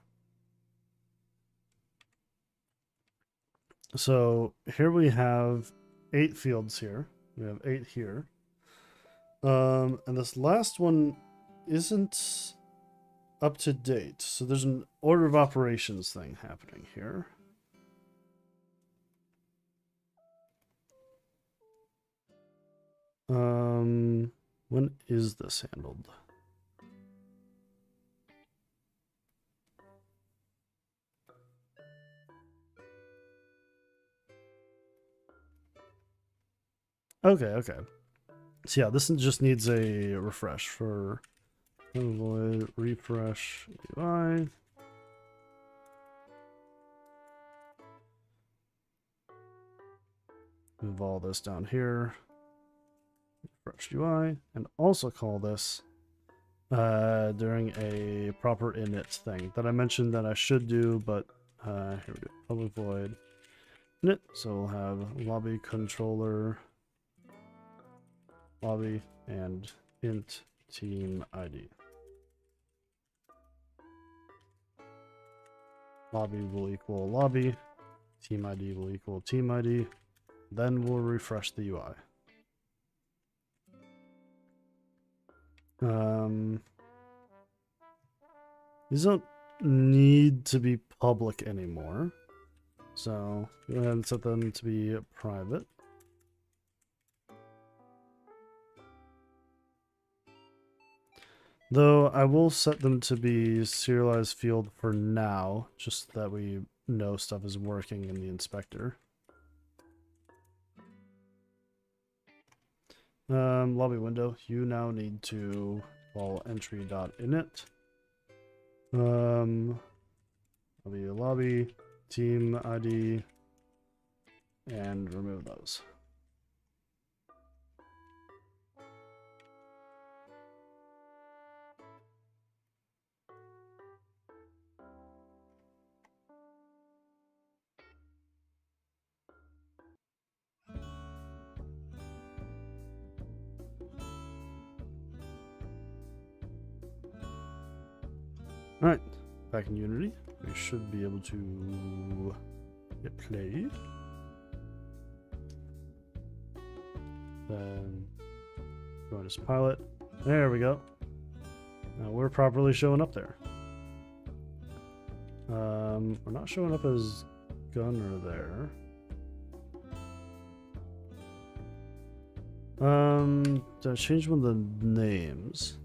So here we have 8 fields here. We have 8 here. And this last one isn't up to date. So there's an order of operations thing happening here. When is this handled? Okay. So yeah, this just needs a refresh for avoid refresh UI. Move all this down here. Refresh UI, and also call this during a proper init thing that I mentioned that I should do, but here we go. Public void init. So we'll have lobby controller lobby and int team ID. Lobby will equal lobby, team ID will equal team ID. Then we'll refresh the UI. These don't need to be public anymore, so go ahead and set them to be private. Though I will set them to be serialized field for now, just so that we know stuff is working in the inspector. Lobby window, you now need to call entry.init. Lobby, team ID, and remove those. Alright, back in Unity, we should be able to hit play. Then join as pilot. There we go. Now we're properly showing up there. We're not showing up as gunner there. To change one of the names.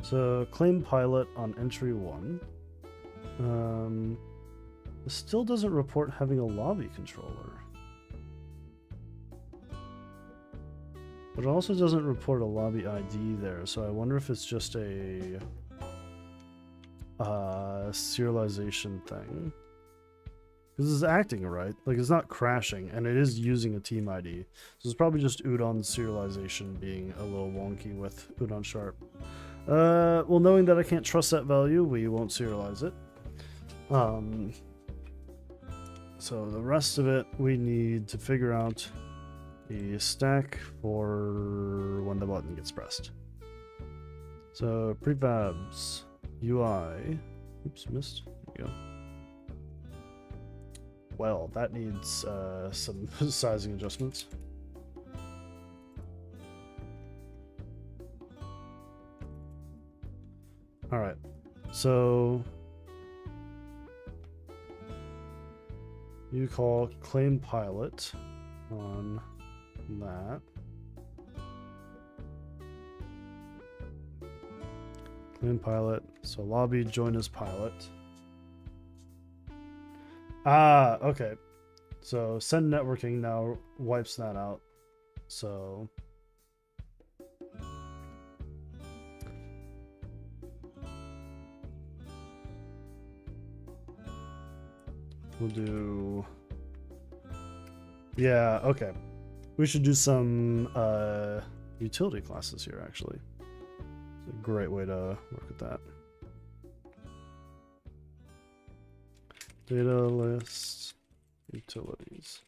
So claim pilot on entry 1. This still doesn't report having a lobby controller. But it also doesn't report a lobby ID there, so I wonder if it's just a serialization thing. Because it's acting right, like it's not crashing, and it is using a team ID. So it's probably just Udon's serialization being a little wonky with Udon Sharp. Well, knowing that I can't trust that value, we won't serialize it. So the rest of it, we need to figure out a stack for when the button gets pressed. So prefabs UI. Oops, missed. There we go. Well, that needs some sizing adjustments. All right, so you call claim pilot on that. Claim pilot, so lobby join as pilot. Ah, okay. So send networking now wipes that out. So we'll do, yeah, okay. We should do some utility classes here, actually. It's a great way to work with that. Data list, utilities.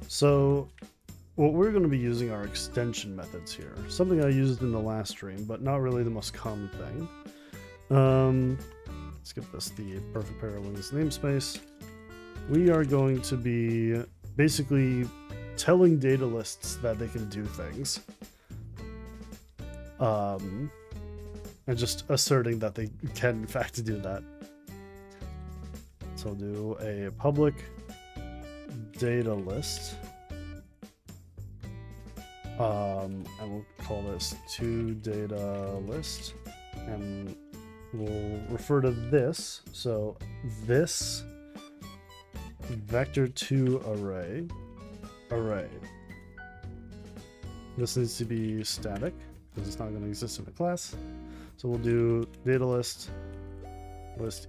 So what we're going to be using are extension methods here. Something I used in the last stream, but not really the most common thing. Let's give this the perfect pair of wings namespace. We are going to be basically telling data lists that they can do things. And just asserting that they can in fact do that. So I'll do a public data list. And we'll call this toDataList, and we'll refer to this. So this vector2 array. This needs to be static because it's not going to exist in a class. So we'll do data list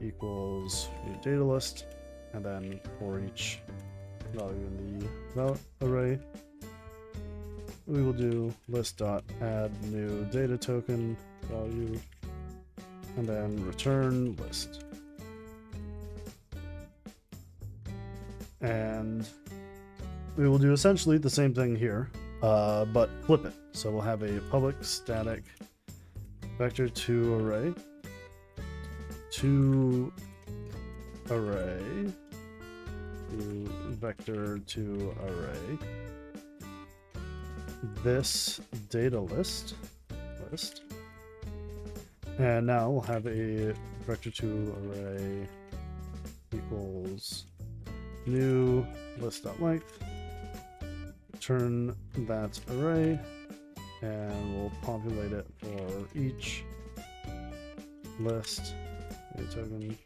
equals new data list, and then for each value in the array, we will do list.add new data token value, and then return list. And we will do essentially the same thing here, but flip it. So we'll have a public static vector2 array, to vector2 array, this data list, and now we'll have a vector2 array equals new list.length, return that array, and we'll populate it for each list token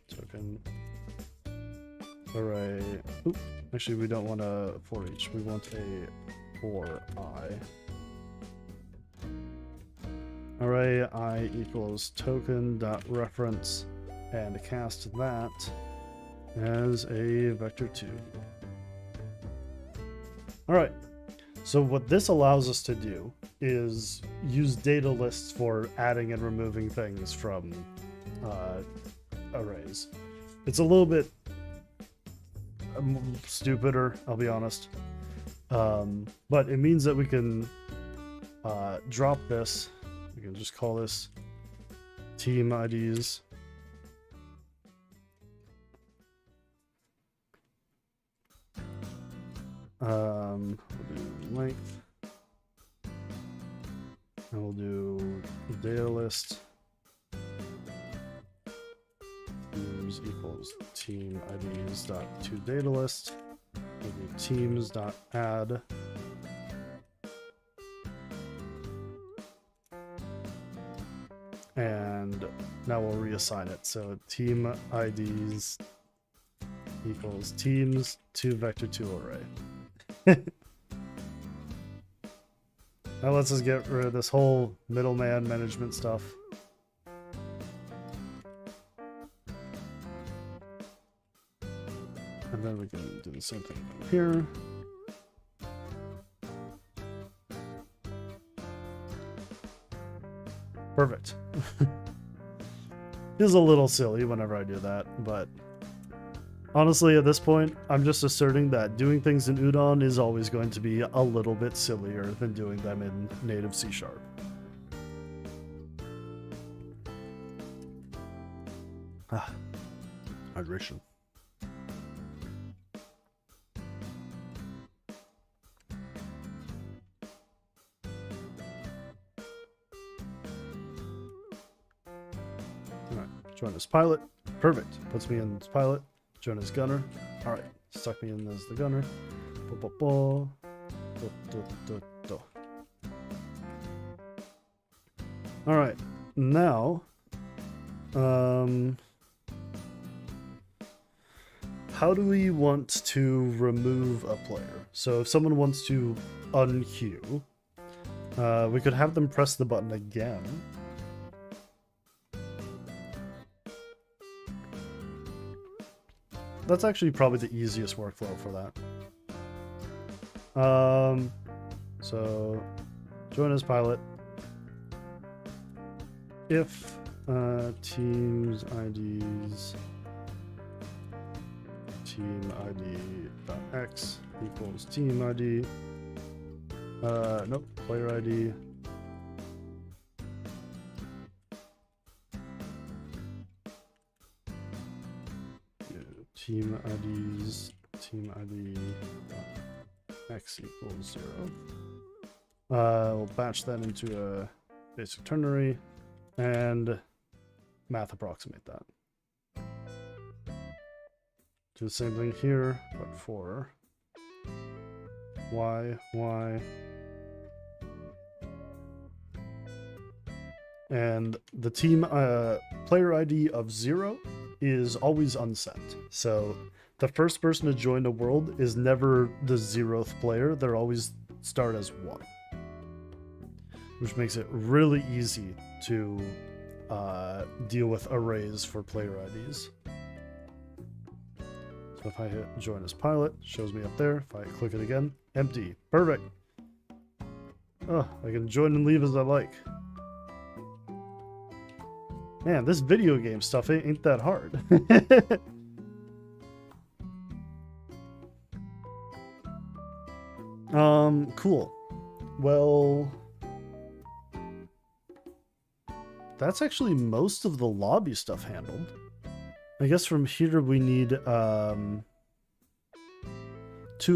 array. Oop, actually we don't want a for each, we want a for I. Array I equals token.reference, and cast that as a vector2. Alright, so what this allows us to do is use data lists for adding and removing things from arrays. It's a little bit stupider, I'll be honest, but it means that we can drop this. We can just call this team IDs. We'll do length, and we'll do data list teams equals team IDs dot to data list. We'll do teams dot add and now we'll reassign it. So team IDs equals teams to vector2 array. That lets us get rid of this whole middleman management stuff. And then we can do the same thing here. Perfect. Feels a little silly whenever I do that, but honestly, at this point, I'm just asserting that doing things in Udon is always going to be a little bit sillier than doing them in native C#. Hydration. Alright, join as pilot. Perfect. Puts me in as pilot. Join as gunner. Alright, stuck me in as the gunner. Alright, now how do we want to remove a player? So if someone wants to unqueue, we could have them press the button again. That's actually probably the easiest workflow for that. So join as pilot. If teams IDs team ID.x equals team ID, Nope, player ID. Team IDs, team ID x equals 0. We'll batch that into a basic ternary and math approximate that. Do the same thing here, but for y, and the team player ID of 0 is always unset. So the first person to join a world is never the 0th player. They're always start as 1, which makes it really easy to deal with arrays for player IDs. So if I hit join as pilot, shows me up there. If I click it again, empty. Perfect. Oh, I can join and leave as I like. Man, this video game stuff ain't that hard. Cool. Well, that's actually most of the lobby stuff handled. I guess from here we need 2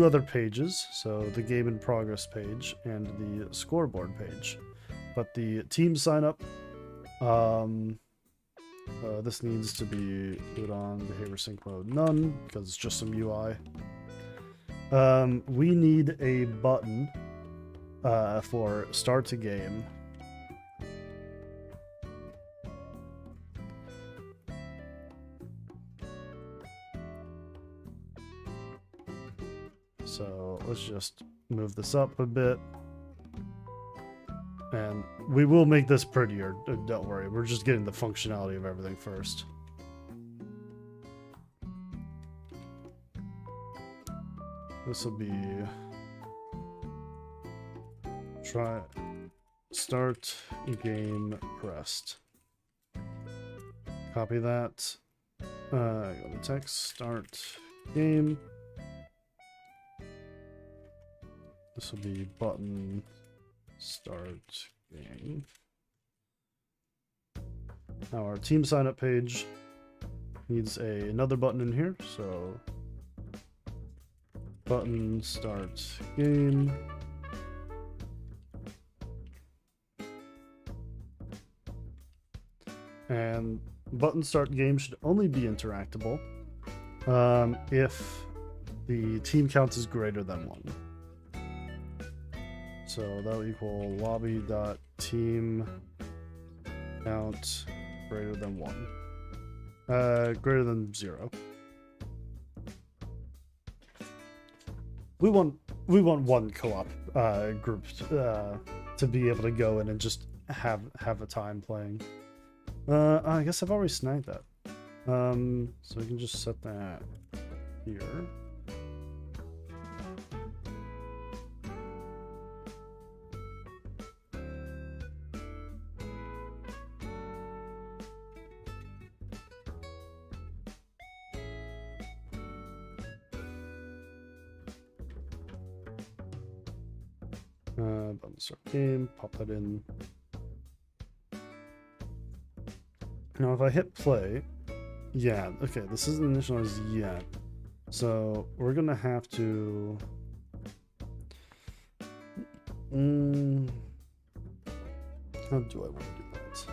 other pages. So the game in progress page and the scoreboard page. But the team sign up, this needs to be put on behavior sync mode none because it's just some UI. We need a button for start a game. So let's just move this up a bit. And we will make this prettier, don't worry. We're just getting the functionality of everything first. This will be try start game pressed. Copy that. Go to text, start game. This will be button start game. Now our team sign up page needs another button in here, so button start game. And button start game should only be interactable if the team count is greater than 1. So that will equal lobby.team count greater than 1. Greater than 0. We want 1 co-op group to be able to go in and just have a time playing. I guess I've already snagged that. So we can just set that here. Button start game, pop that in. Now if I hit play, yeah, okay, this isn't initialized yet. So we're gonna have to how do I want to do that?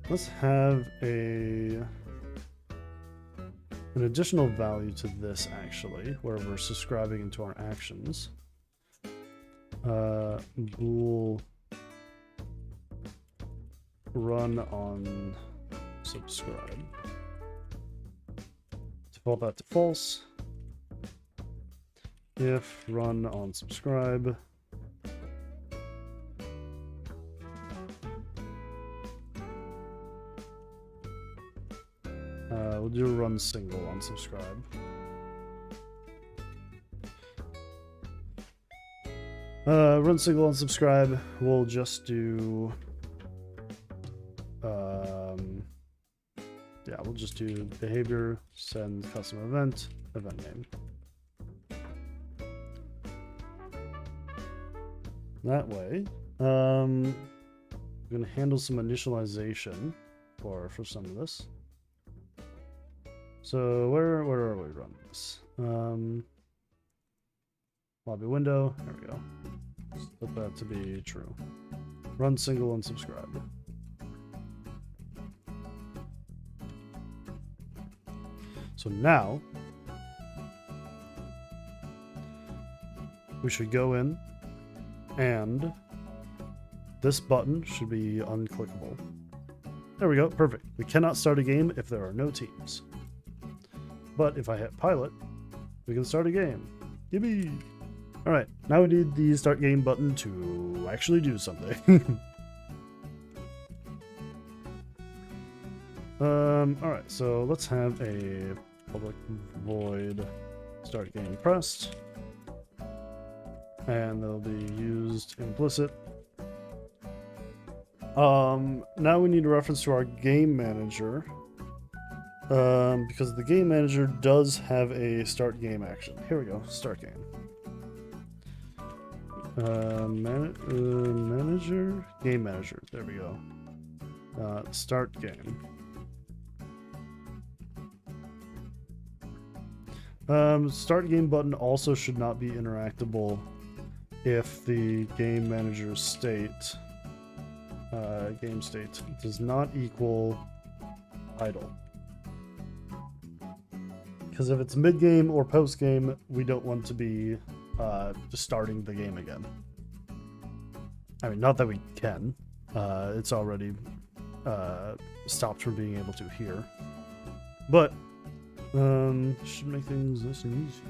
Let's have an additional value to this actually, where we're subscribing into our actions. Bool run on subscribe. Default that to false. If run on subscribe. We'll do run single on subscribe. Run single on subscribe. We'll just do yeah, we'll just do behavior, send custom event, event name. That way. I'm going to handle some initialization for some of this. So where are we running this? Lobby window. There we go. Set that to be true. Run single and subscribe. So now we should go in, and this button should be unclickable. There we go, perfect. We cannot start a game if there are no teams. But if I hit pilot, we can start a game. Yippee! Alright, now we need the start game button to actually do something. Alright, so let's have a public void start game pressed. And they'll be used implicit. Now we need a reference to our game manager. Because the game manager does have a start game action. Here we go, start game. Manager, game manager, there we go. Start game. Start game button also should not be interactable if the game manager's state, game state, does not equal idle. Because if it's mid-game or post-game, we don't want to be just starting the game again. I mean, not that we can. It's already stopped from being able to here. But, should make things nice and easy.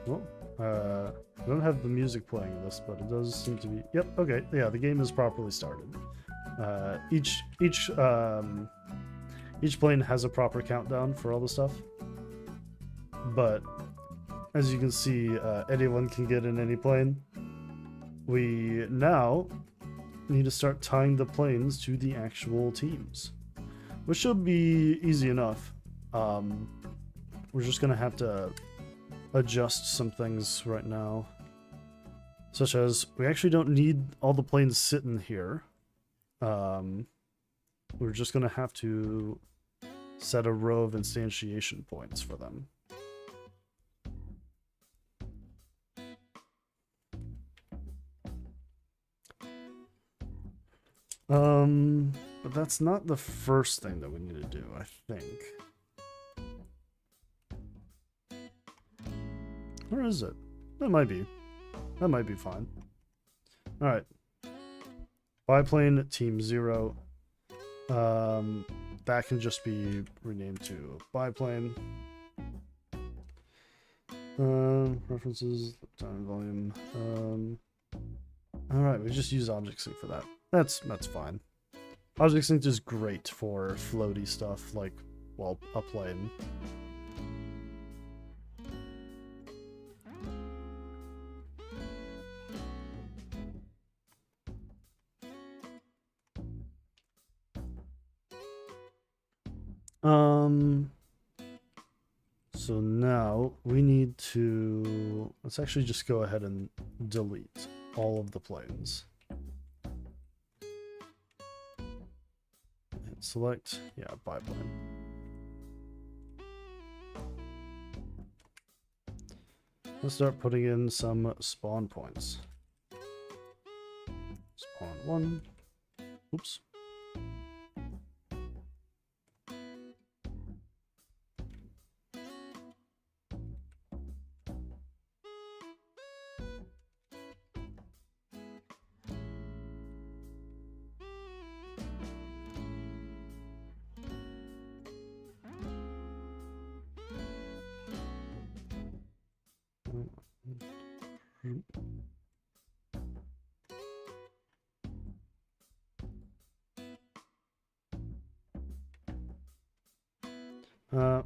Well, I don't have the music playing in this, but it does seem to be... Yep, okay, yeah, the game is properly started. Each plane has a proper countdown for all the stuff. But, as you can see, anyone can get in any plane. We now need to start tying the planes to the actual teams, which should be easy enough. We're just going to have to adjust some things right now, such as we actually don't need all the planes sitting here. We're just going to have to set a row of instantiation points for them. But that's not the first thing that we need to do, I think. Where is it? That might be. That might be fine. Alright. Biplane Team 0. That can just be renamed to biplane. References, time volume. Alright, we just use Object Sync for that. That's fine. Object Sync is great for floaty stuff like, well, a plane. So now we need to, let's actually just go ahead and delete all of the planes. And select, yeah, biplane. Let's start putting in some spawn points. Spawn 1. Oops.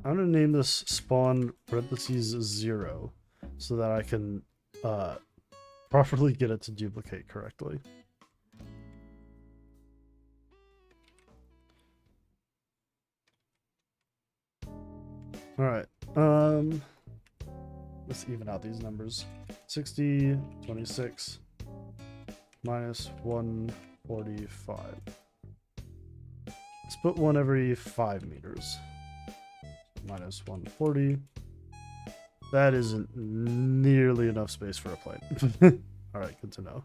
I'm going to name this spawn parentheses 0 so that I can properly get it to duplicate correctly. All right. Let's even out these numbers. 60, 26, minus 145. Let's put one every 5 meters. Minus 140. That isn't nearly enough space for a plane. All right, good to know.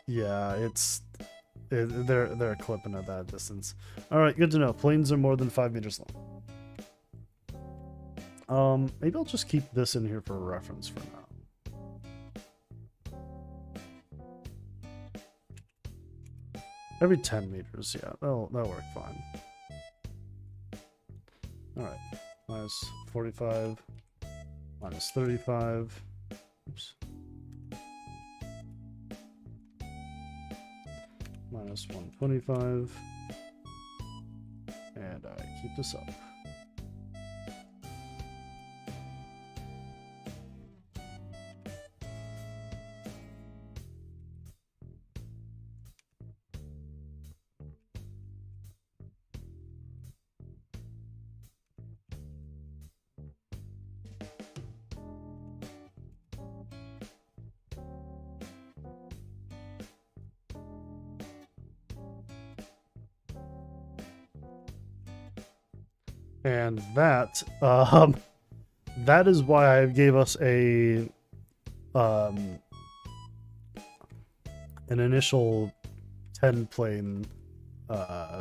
Yeah, they're clipping at that distance. All right, good to know. Planes are more than 5 meters long. Maybe I'll just keep this in here for reference for now. Every 10 meters, yeah, that'll work fine. All right, minus 45, minus 35. Oops. Minus 125. And I keep this up. And that is why I gave us an initial 10 plane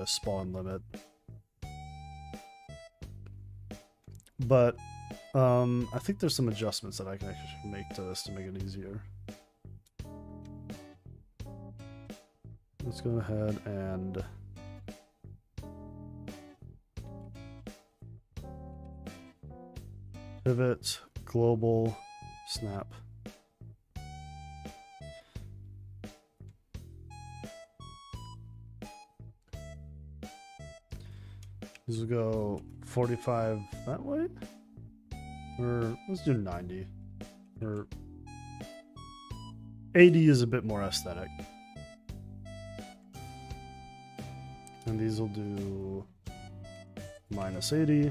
spawn limit. But I think there's some adjustments that I can actually make to this to make it easier. Let's go ahead and pivot, global, snap. This will go 45 that way? Or let's do 90. Or 80 is a bit more aesthetic. And these will do minus 80.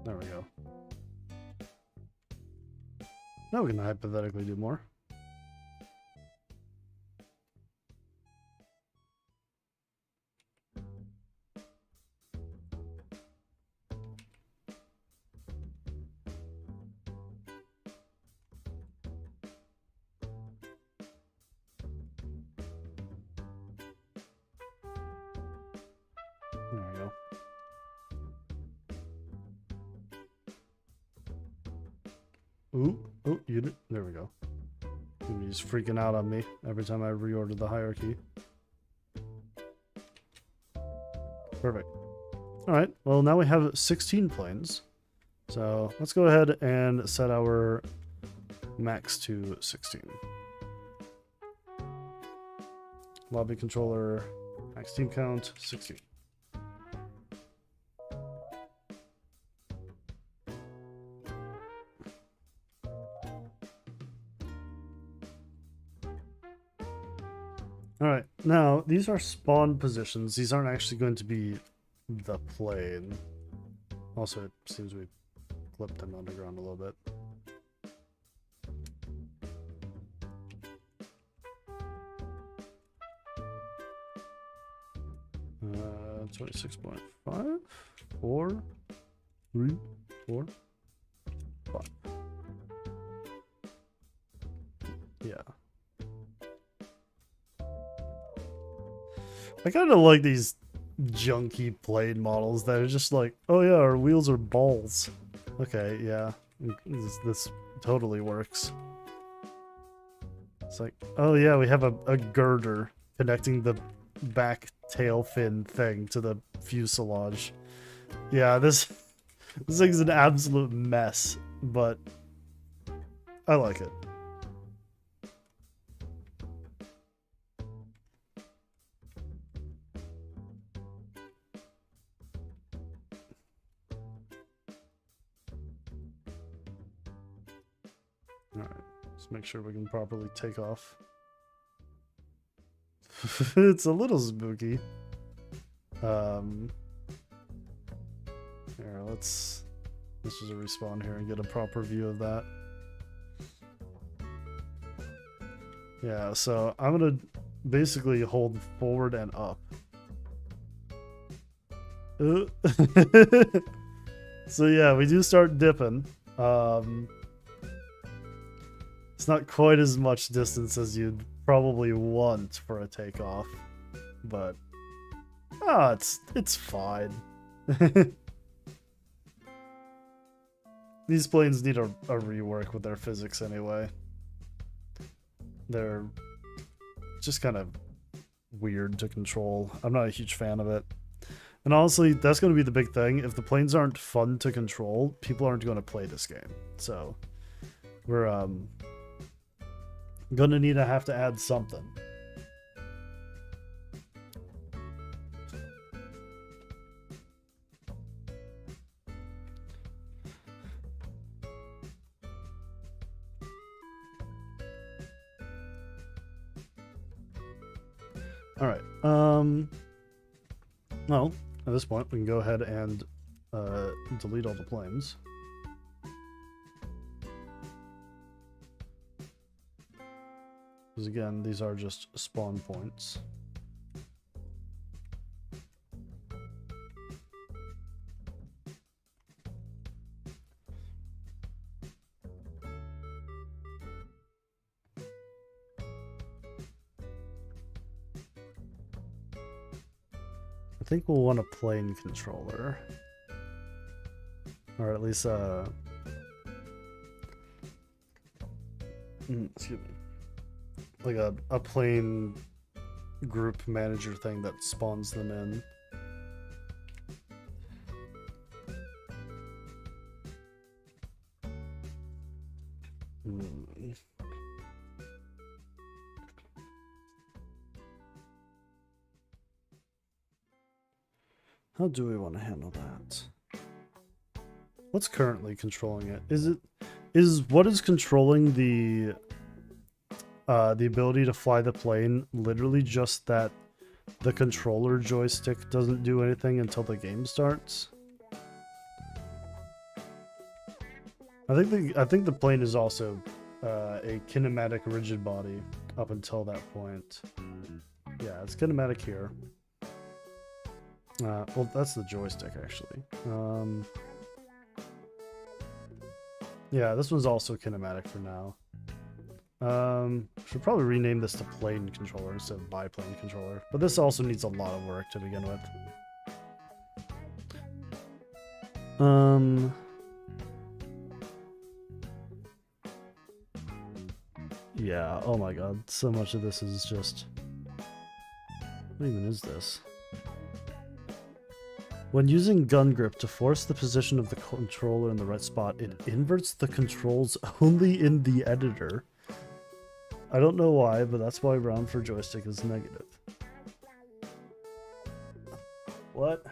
There we go. Now we can hypothetically do more. There we go. Ooh, there we go. He's freaking out on me every time I reorder the hierarchy. Perfect. All right, well, now we have 16 planes. So let's go ahead and set our max to 16. Lobby controller, max team count, 16. Alright, now these are spawn positions. These aren't actually going to be the plane. Also, it seems we clipped them underground a little bit. 26.5, 4, 3, 4, 5. Yeah. I kind of like these junky plane models that are just like, oh yeah, our wheels are balls. Okay, yeah, this totally works. It's like, oh yeah, we have a girder connecting the back tail fin thing to the fuselage. Yeah, this thing's an absolute mess, but I like it. Alright, let's make sure we can properly take off. It's a little spooky. Here, let's just respawn here and get a proper view of that. Yeah, so I'm gonna basically hold forward and up. So yeah, we do start dipping. It's not quite as much distance as you'd probably want for a takeoff, but it's fine. These planes need a rework with their physics anyway. They're just kind of weird to control. I'm not a huge fan of it. And honestly, that's going to be the big thing. If the planes aren't fun to control, people aren't going to play this game. So we're going to have to add something. All right. Well, at this point, we can go ahead and delete all the planes. Because again, these are just spawn points. I think we'll want a plane controller. Or at least excuse me. Like a plane group manager thing that spawns them in. How do we want to handle that? What's currently controlling it? Is what is controlling the ability to fly the plane literally just that the controller joystick doesn't do anything until the game starts? I think the plane is also a kinematic rigid body up until that point. Yeah, it's kinematic here. Well, that's the joystick, actually. Yeah, this one's also kinematic for now. Should probably rename this to plane controller instead of biplane controller. But this also needs a lot of work to begin with. Yeah, oh my god, so much of this is just... What even is this? When using gun grip to force the position of the controller in the right spot, it inverts the controls only in the editor. I don't know why, but that's why round for joystick is negative. What?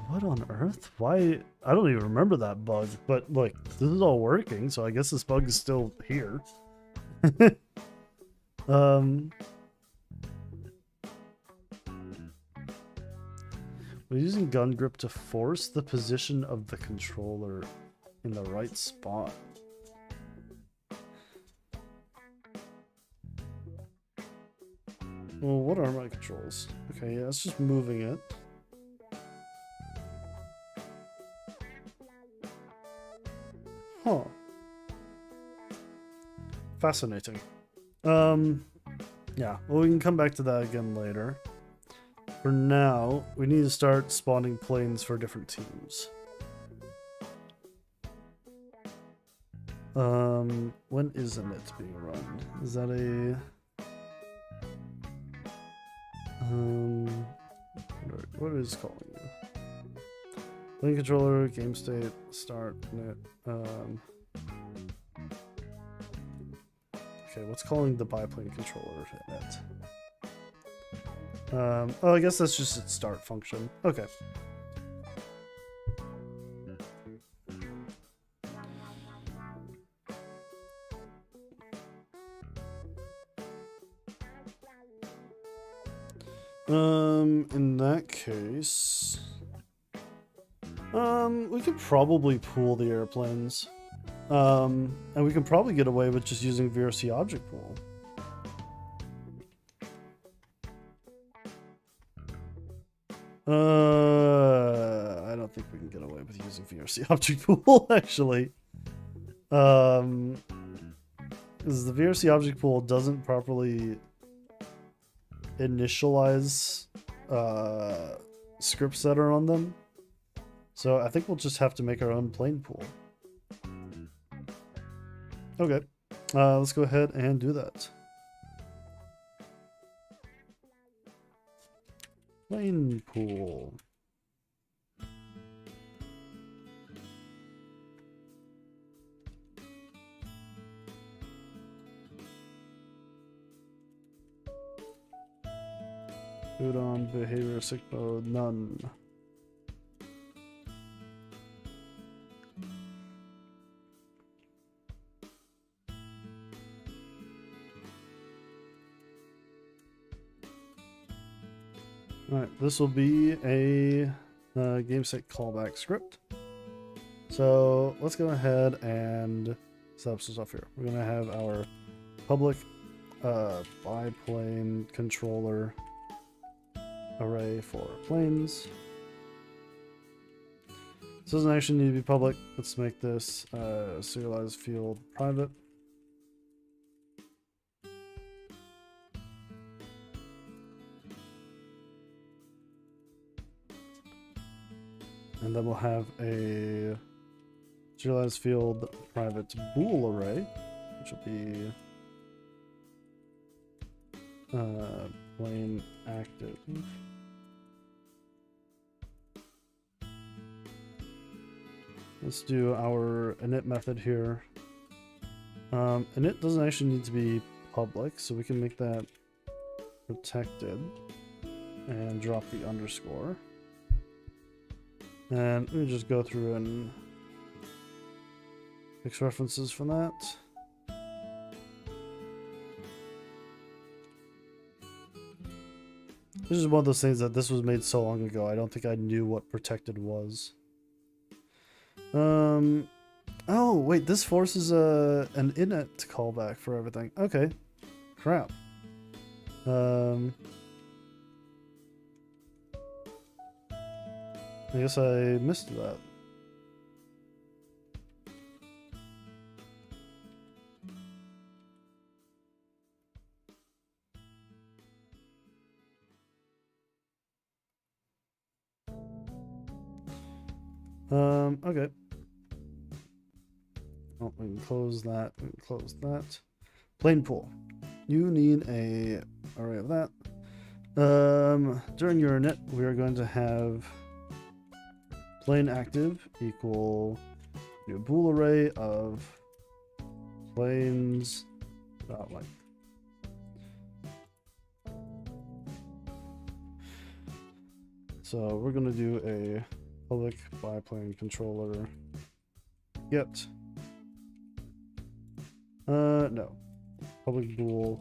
What on earth? Why? I don't even remember that bug, but like, this is all working, so I guess this bug is still here. We're using gun grip to force the position of the controller in the right spot. Well, what are my controls? Okay, yeah, it's just moving it. Huh. Fascinating. Yeah, well, we can come back to that again later. For now, we need to start spawning planes for different teams. When is emit being run? Is that a... what is calling you? Plane controller, game state, start, net, okay, what's calling the biplane controller net? Oh, I guess that's just its start function. Okay. In that case, we could probably pool the airplanes. And we can probably get away with just using VRC object pool. I don't think we can get away with using VRC object pool, actually. Because the VRC object pool doesn't properly initialize scripts that are on them. So I think we'll just have to make our own plane pool. Okay, let's go ahead and do that. Plane pool. Food on behavior sick mode, none. Alright, this will be a game set callback script. So let's go ahead and set up some stuff here. We're going to have our public biplane controller array for planes. This doesn't actually need to be public. Let's make this serialized field private. And then we'll have a serialized field private bool array, which will be plain active. Let's do our init method here. Init doesn't actually need to be public, so we can make that protected and drop the underscore. And let me just go through and fix references from that. This is one of those things that this was made so long ago, I don't think I knew what protected was. Oh, wait, this forces an init callback for everything. Okay. Crap. I guess I missed that. Okay. Oh, we can close that. We can close that. Plane pool. You need a array of that. During your init, we are going to have plane active equal a bool array of planes dot length. So we're going to do a public biplane controller get. No. Public bool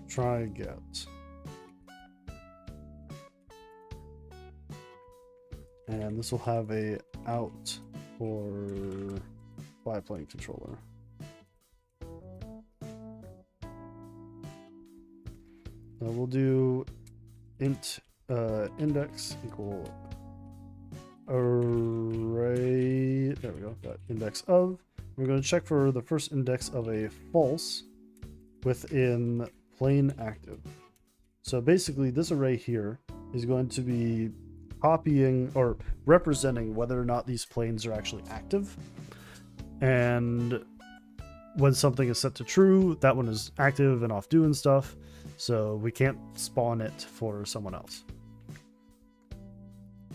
try get. And this will have a out for biplane controller. Now we'll do int index equal array. There we go. Got index of. We're going to check for the first index of a false within plain active. So basically, this array here is going to be copying or representing whether or not these planes are actually active. And when something is set to true, that one is active and off doing stuff. So we can't spawn it for someone else.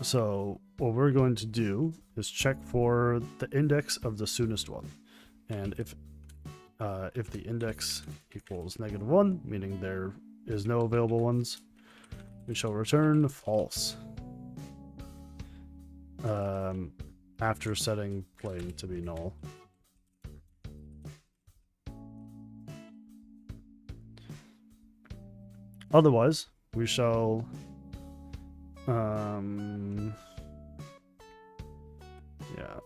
So what we're going to do is check for the index of the soonest one. And if the index equals -1, meaning there is no available ones, we shall return false. After setting plane to be null. Otherwise, we shall yeah,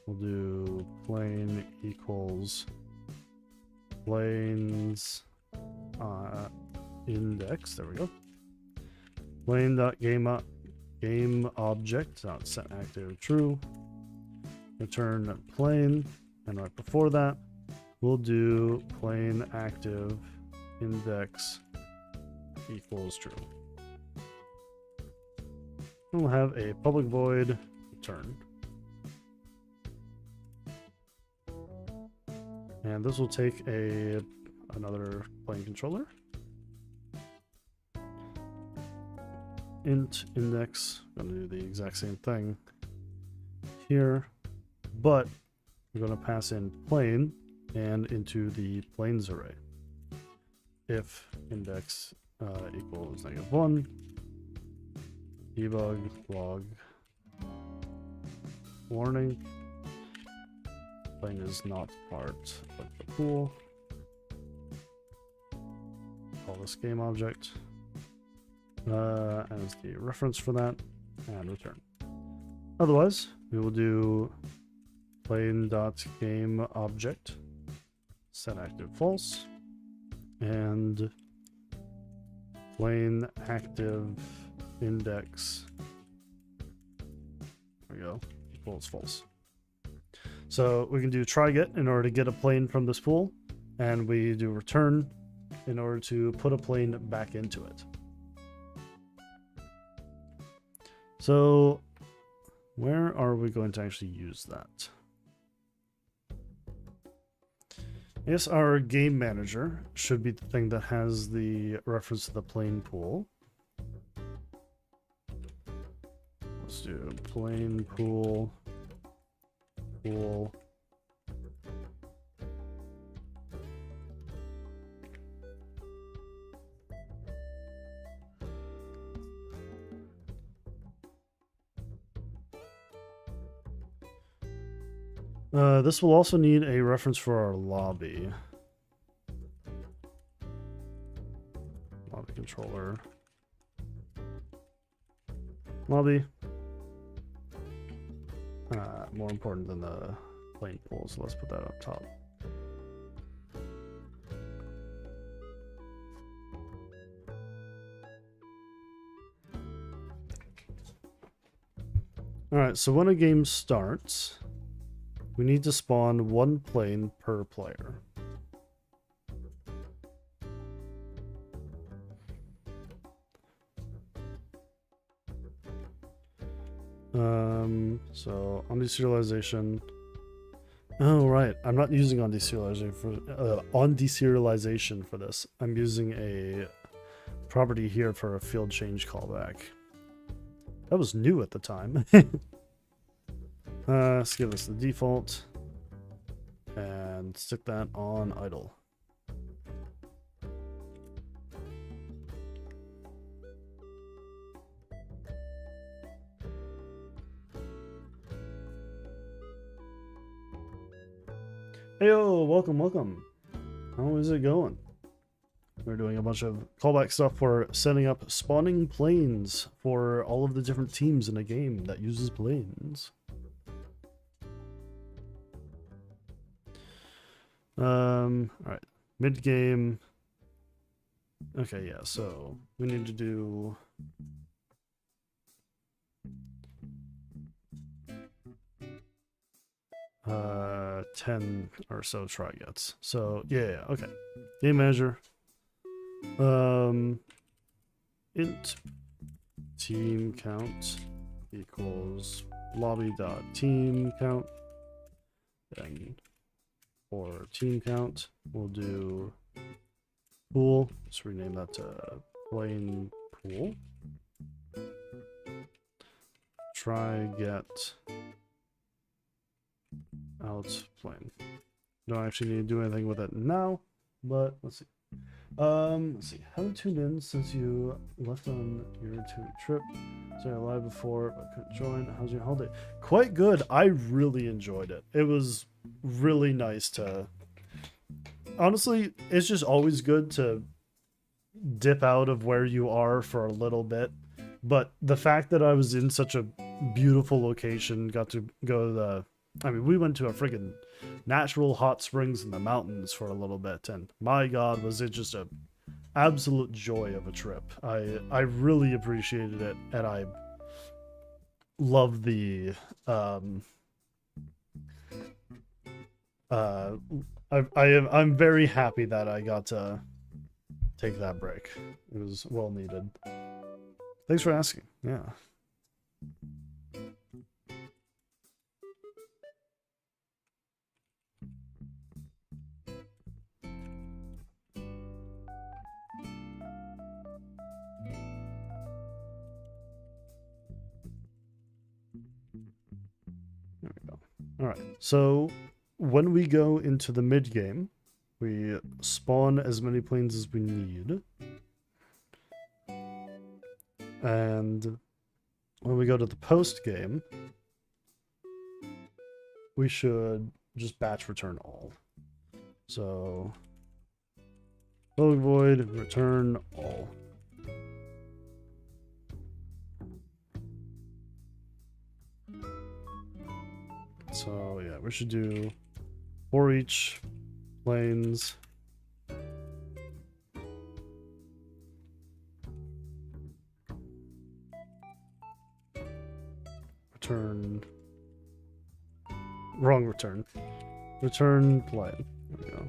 we'll do plane equals planes index. There we go. Game object set active true. Return plane, and right before that, we'll do plane active index equals true. And we'll have a public void return. And this will take another plane controller. Int index, I'm going to do the exact same thing here, but we're going to pass in plane and into the planes array. If index equals -1, debug log warning, plane is not part of the pool. Call this game object as the reference for that, and return. Otherwise, we will do plane.game object set active false, and plane active index, there we go, equals false. So we can do try get in order to get a plane from this pool, and we do return in order to put a plane back into it. So where are we going to actually use that? I guess our game manager should be the thing that has the reference to the plane pool. Let's do plane pool. This will also need a reference for our lobby. Lobby controller. Lobby. More important than the plane pool, so let's put that up top. Alright, so when a game starts, we need to spawn one plane per player. So on deserialization. Oh right, I'm not using on deserialization for this. I'm using a property here for a field change callback. That was new at the time. Let's give this the default and stick that on idle. Heyo, welcome. How is it going? We're doing a bunch of callback stuff for setting up spawning planes for all of the different teams in a game that uses planes. Alright, mid-game. Okay, yeah, so we need to do 10 or so try gets. So yeah, okay. Game manager. Int team count equals lobby.team count. Then for team count, we'll do pool. Let's rename that to plane pool. Try get out plane. Don't actually need to do anything with it now, but let's see. Let's see. Haven't tuned in since you left on your 2-week trip. So I live before, but couldn't join. How's your holiday? Quite good. I really enjoyed it. It was really nice to. Honestly, it's just always good to dip out of where you are for a little bit. But the fact that I was in such a beautiful location, got to go to the. I mean, we went to a friggin' natural hot springs in the mountains for a little bit, and my God, was it just a absolute joy of a trip. I really appreciated it, and I love the I'm very happy that I got to take that break. It was well needed. Thanks for asking. Yeah. There we go. All right. So when we go into the mid game, we spawn as many planes as we need. And when we go to the post game, we should just batch return all. So void return all. So yeah, we should do for each planes. Return. Wrong return. Return plane. There we go.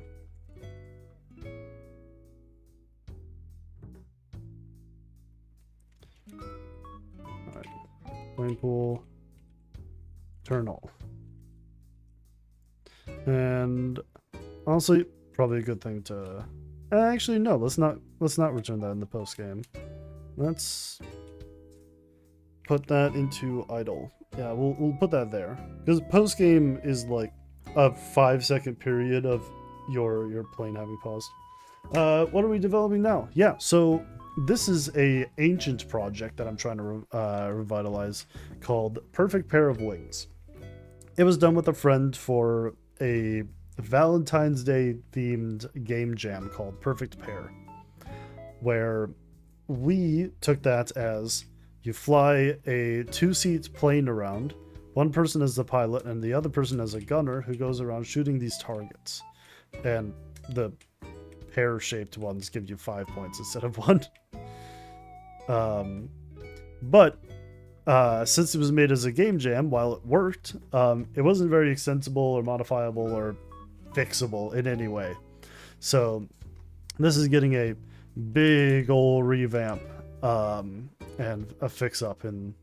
Alright. Plane pool. Turn all. And honestly, probably a good thing to actually no, let's not return that in the post game. Let's put that into idle. Yeah, we'll put that there. Because post game is like a 5-second period of your plane having paused. What are we developing now? Yeah, so this is a ancient project that I'm trying to revitalize called Perfect Pair of Wings. It was done with a friend for a Valentine's Day themed game jam called Perfect Pair, where we took that as you fly a 2-seat plane around, one person is the pilot and the other person is a gunner who goes around shooting these targets, and the pear-shaped ones give you 5 points instead of 1. But since it was made as a game jam, while it worked, it wasn't very extensible or modifiable or fixable in any way. So this is getting a big old revamp and a fix-up in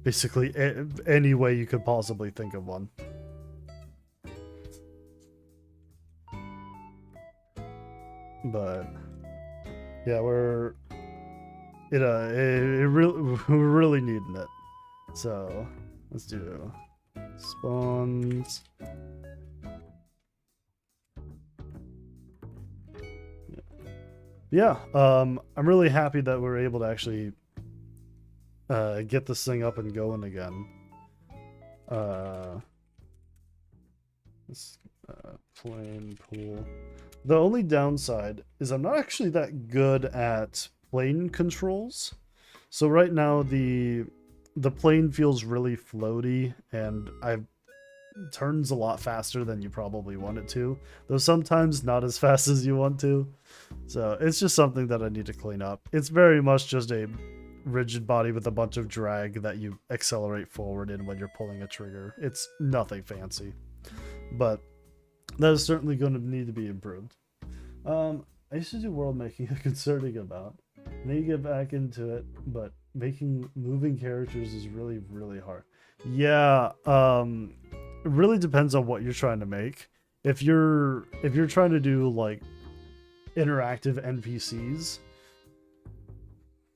basically any way you could possibly think of one. But yeah, we're really needing it. So let's do spawns. Yeah, I'm really happy that we're able to actually get this thing up and going again. This plane pool. The only downside is I'm not actually that good at plane controls. So right now the plane feels really floaty, and it turns a lot faster than you probably want it to, though sometimes not as fast as you want to. So it's just something that I need to clean up. It's very much just a rigid body with a bunch of drag that you accelerate forward in when you're pulling a trigger. It's nothing fancy, but that is certainly going to need to be improved. I used to do world making concerning about. May get back into it, but making moving characters is really, really hard. Yeah, it really depends on what you're trying to make. If you're trying to do like interactive NPCs,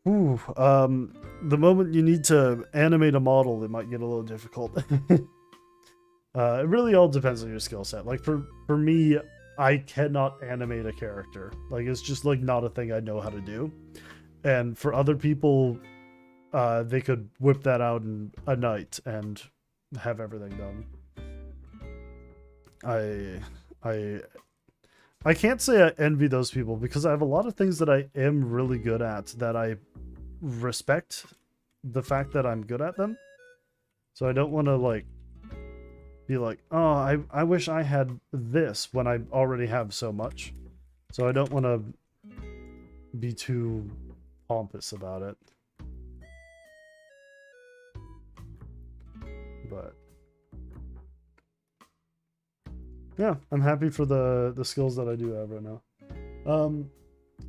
the moment you need to animate a model, it might get a little difficult. It really all depends on your skill set. Like for me, I cannot animate a character. Like, it's just like not a thing I know how to do. And for other people, they could whip that out in a night and have everything done. I I can't say I envy those people because I have a lot of things that I am really good at that I respect the fact that I'm good at them. So I don't want to like be like, oh, I wish I had this when I already have so much. So I don't want to be too pompous about it. But yeah, I'm happy for the skills that I do have right now.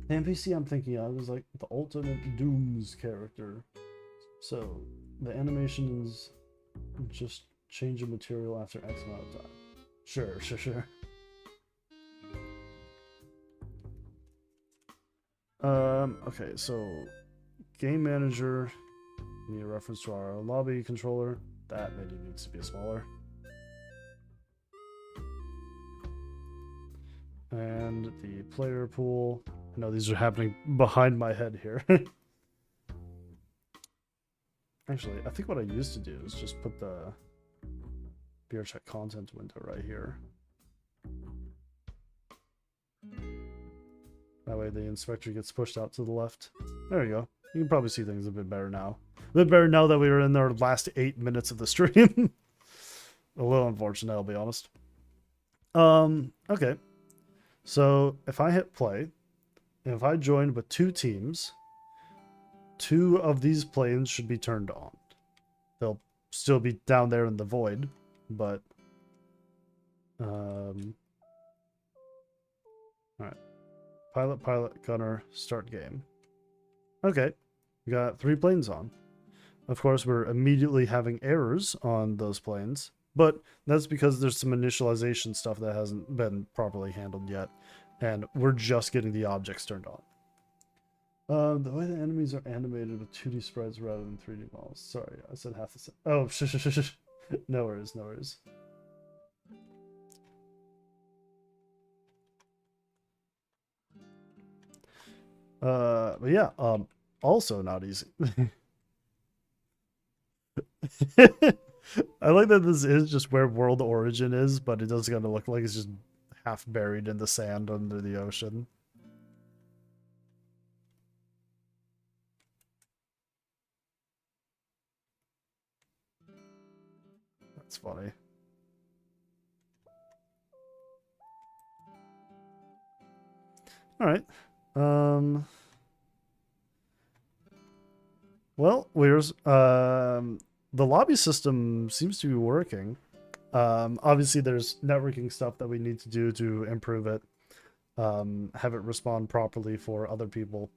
The NPC I'm thinking of is like the ultimate Dooms character. So the animation is just change of material after X amount of time. Sure. Okay, so game manager, we need a reference to our lobby controller. That menu needs to be smaller. And the player pool. I know these are happening behind my head here. Actually, I think what I used to do is just put the VRC content window right here. That way the inspector gets pushed out to the left. There you go. You can probably see things a bit better now. A bit better now that we were in our last 8 minutes of the stream. A little unfortunate, I'll be honest. Okay. So if I hit play, and if I join with 2 teams, 2 of these planes should be turned on. They'll still be down there in the void, but all right. Pilot, gunner, start game. Okay, we got 3 planes on. Of course, we're immediately having errors on those planes, but that's because there's some initialization stuff that hasn't been properly handled yet, and we're just getting the objects turned on. The way the enemies are animated with 2D sprites rather than 3D models. Sorry, I said half the same. Oh, shush. No worries. But yeah, also not easy. I like that this is just where world origin is, but it does kind of look like it's just half buried in the sand under the ocean. That's funny. All right. Well, the lobby system seems to be working. Obviously, there's networking stuff that we need to do to improve it, have it respond properly for other people,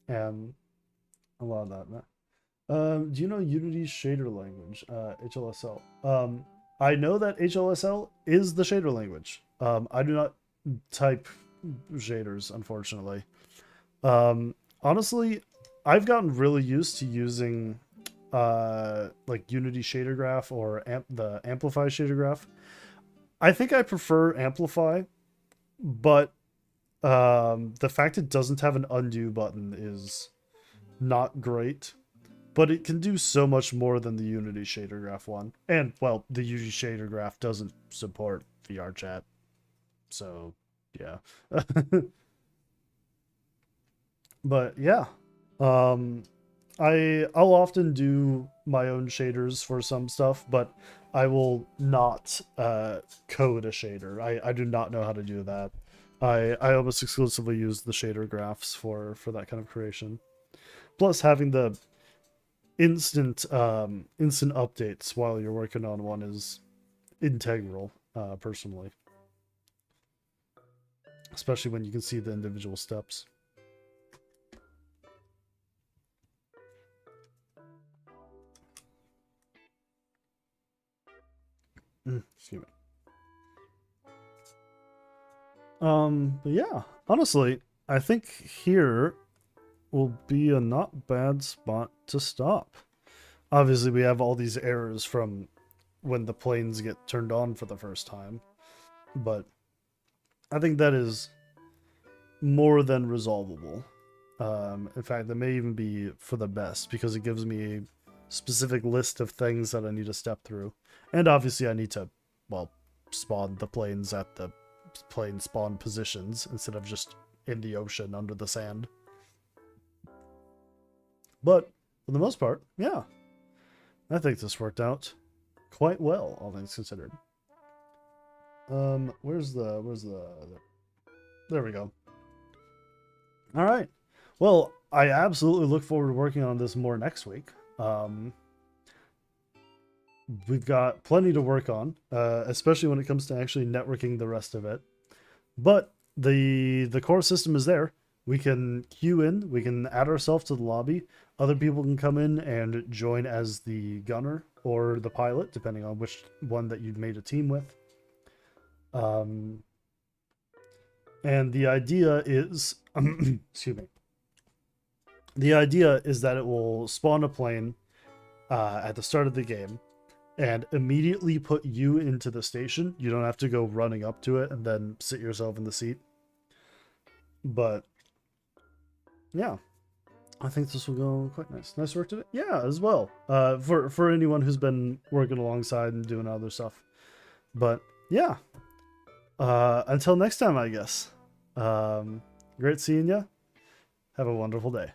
and a lot of that. Do you know Unity's shader language, HLSL? I know that HLSL is the shader language. I do not type shaders, unfortunately. Honestly, I've gotten really used to using like Unity shader graph or the Amplify shader graph. I think I prefer Amplify, but the fact it doesn't have an undo button is not great. But it can do so much more than the Unity shader graph one. And, well, the Unity shader graph doesn't support VR chat. So, yeah. But, yeah. I'll often do my own shaders for some stuff, but I will not code a shader. I do not know how to do that. I almost exclusively use the shader graphs for that kind of creation. Plus, having the instant updates while you're working on one is integral, personally, especially when you can see the individual steps. Excuse me. But yeah, honestly, I think here will be a not bad spot to stop. Obviously, we have all these errors from when the planes get turned on for the first time, but I think that is more than resolvable. In fact, that may even be for the best because it gives me a specific list of things that I need to step through. And obviously I need to, well, spawn the planes at the plane spawn positions instead of just in the ocean under the sand. But for the most part, yeah, I think this worked out quite well, all things considered. Where's the there we go. All right. Well, I absolutely look forward to working on this more next week. We've got plenty to work on, especially when it comes to actually networking the rest of it. But the core system is there. We can queue in, we can add ourselves to the lobby. Other people can come in and join as the gunner or the pilot, depending on which one that you've made a team with. And the idea is, excuse me. The idea is that it will spawn a plane at the start of the game and immediately put you into the station. You don't have to go running up to it and then sit yourself in the seat. But yeah, I think this will go quite nice. Nice work today. Yeah, as well. For anyone who's been working alongside and doing other stuff. But yeah, until next time, I guess. Great seeing you. Have a wonderful day.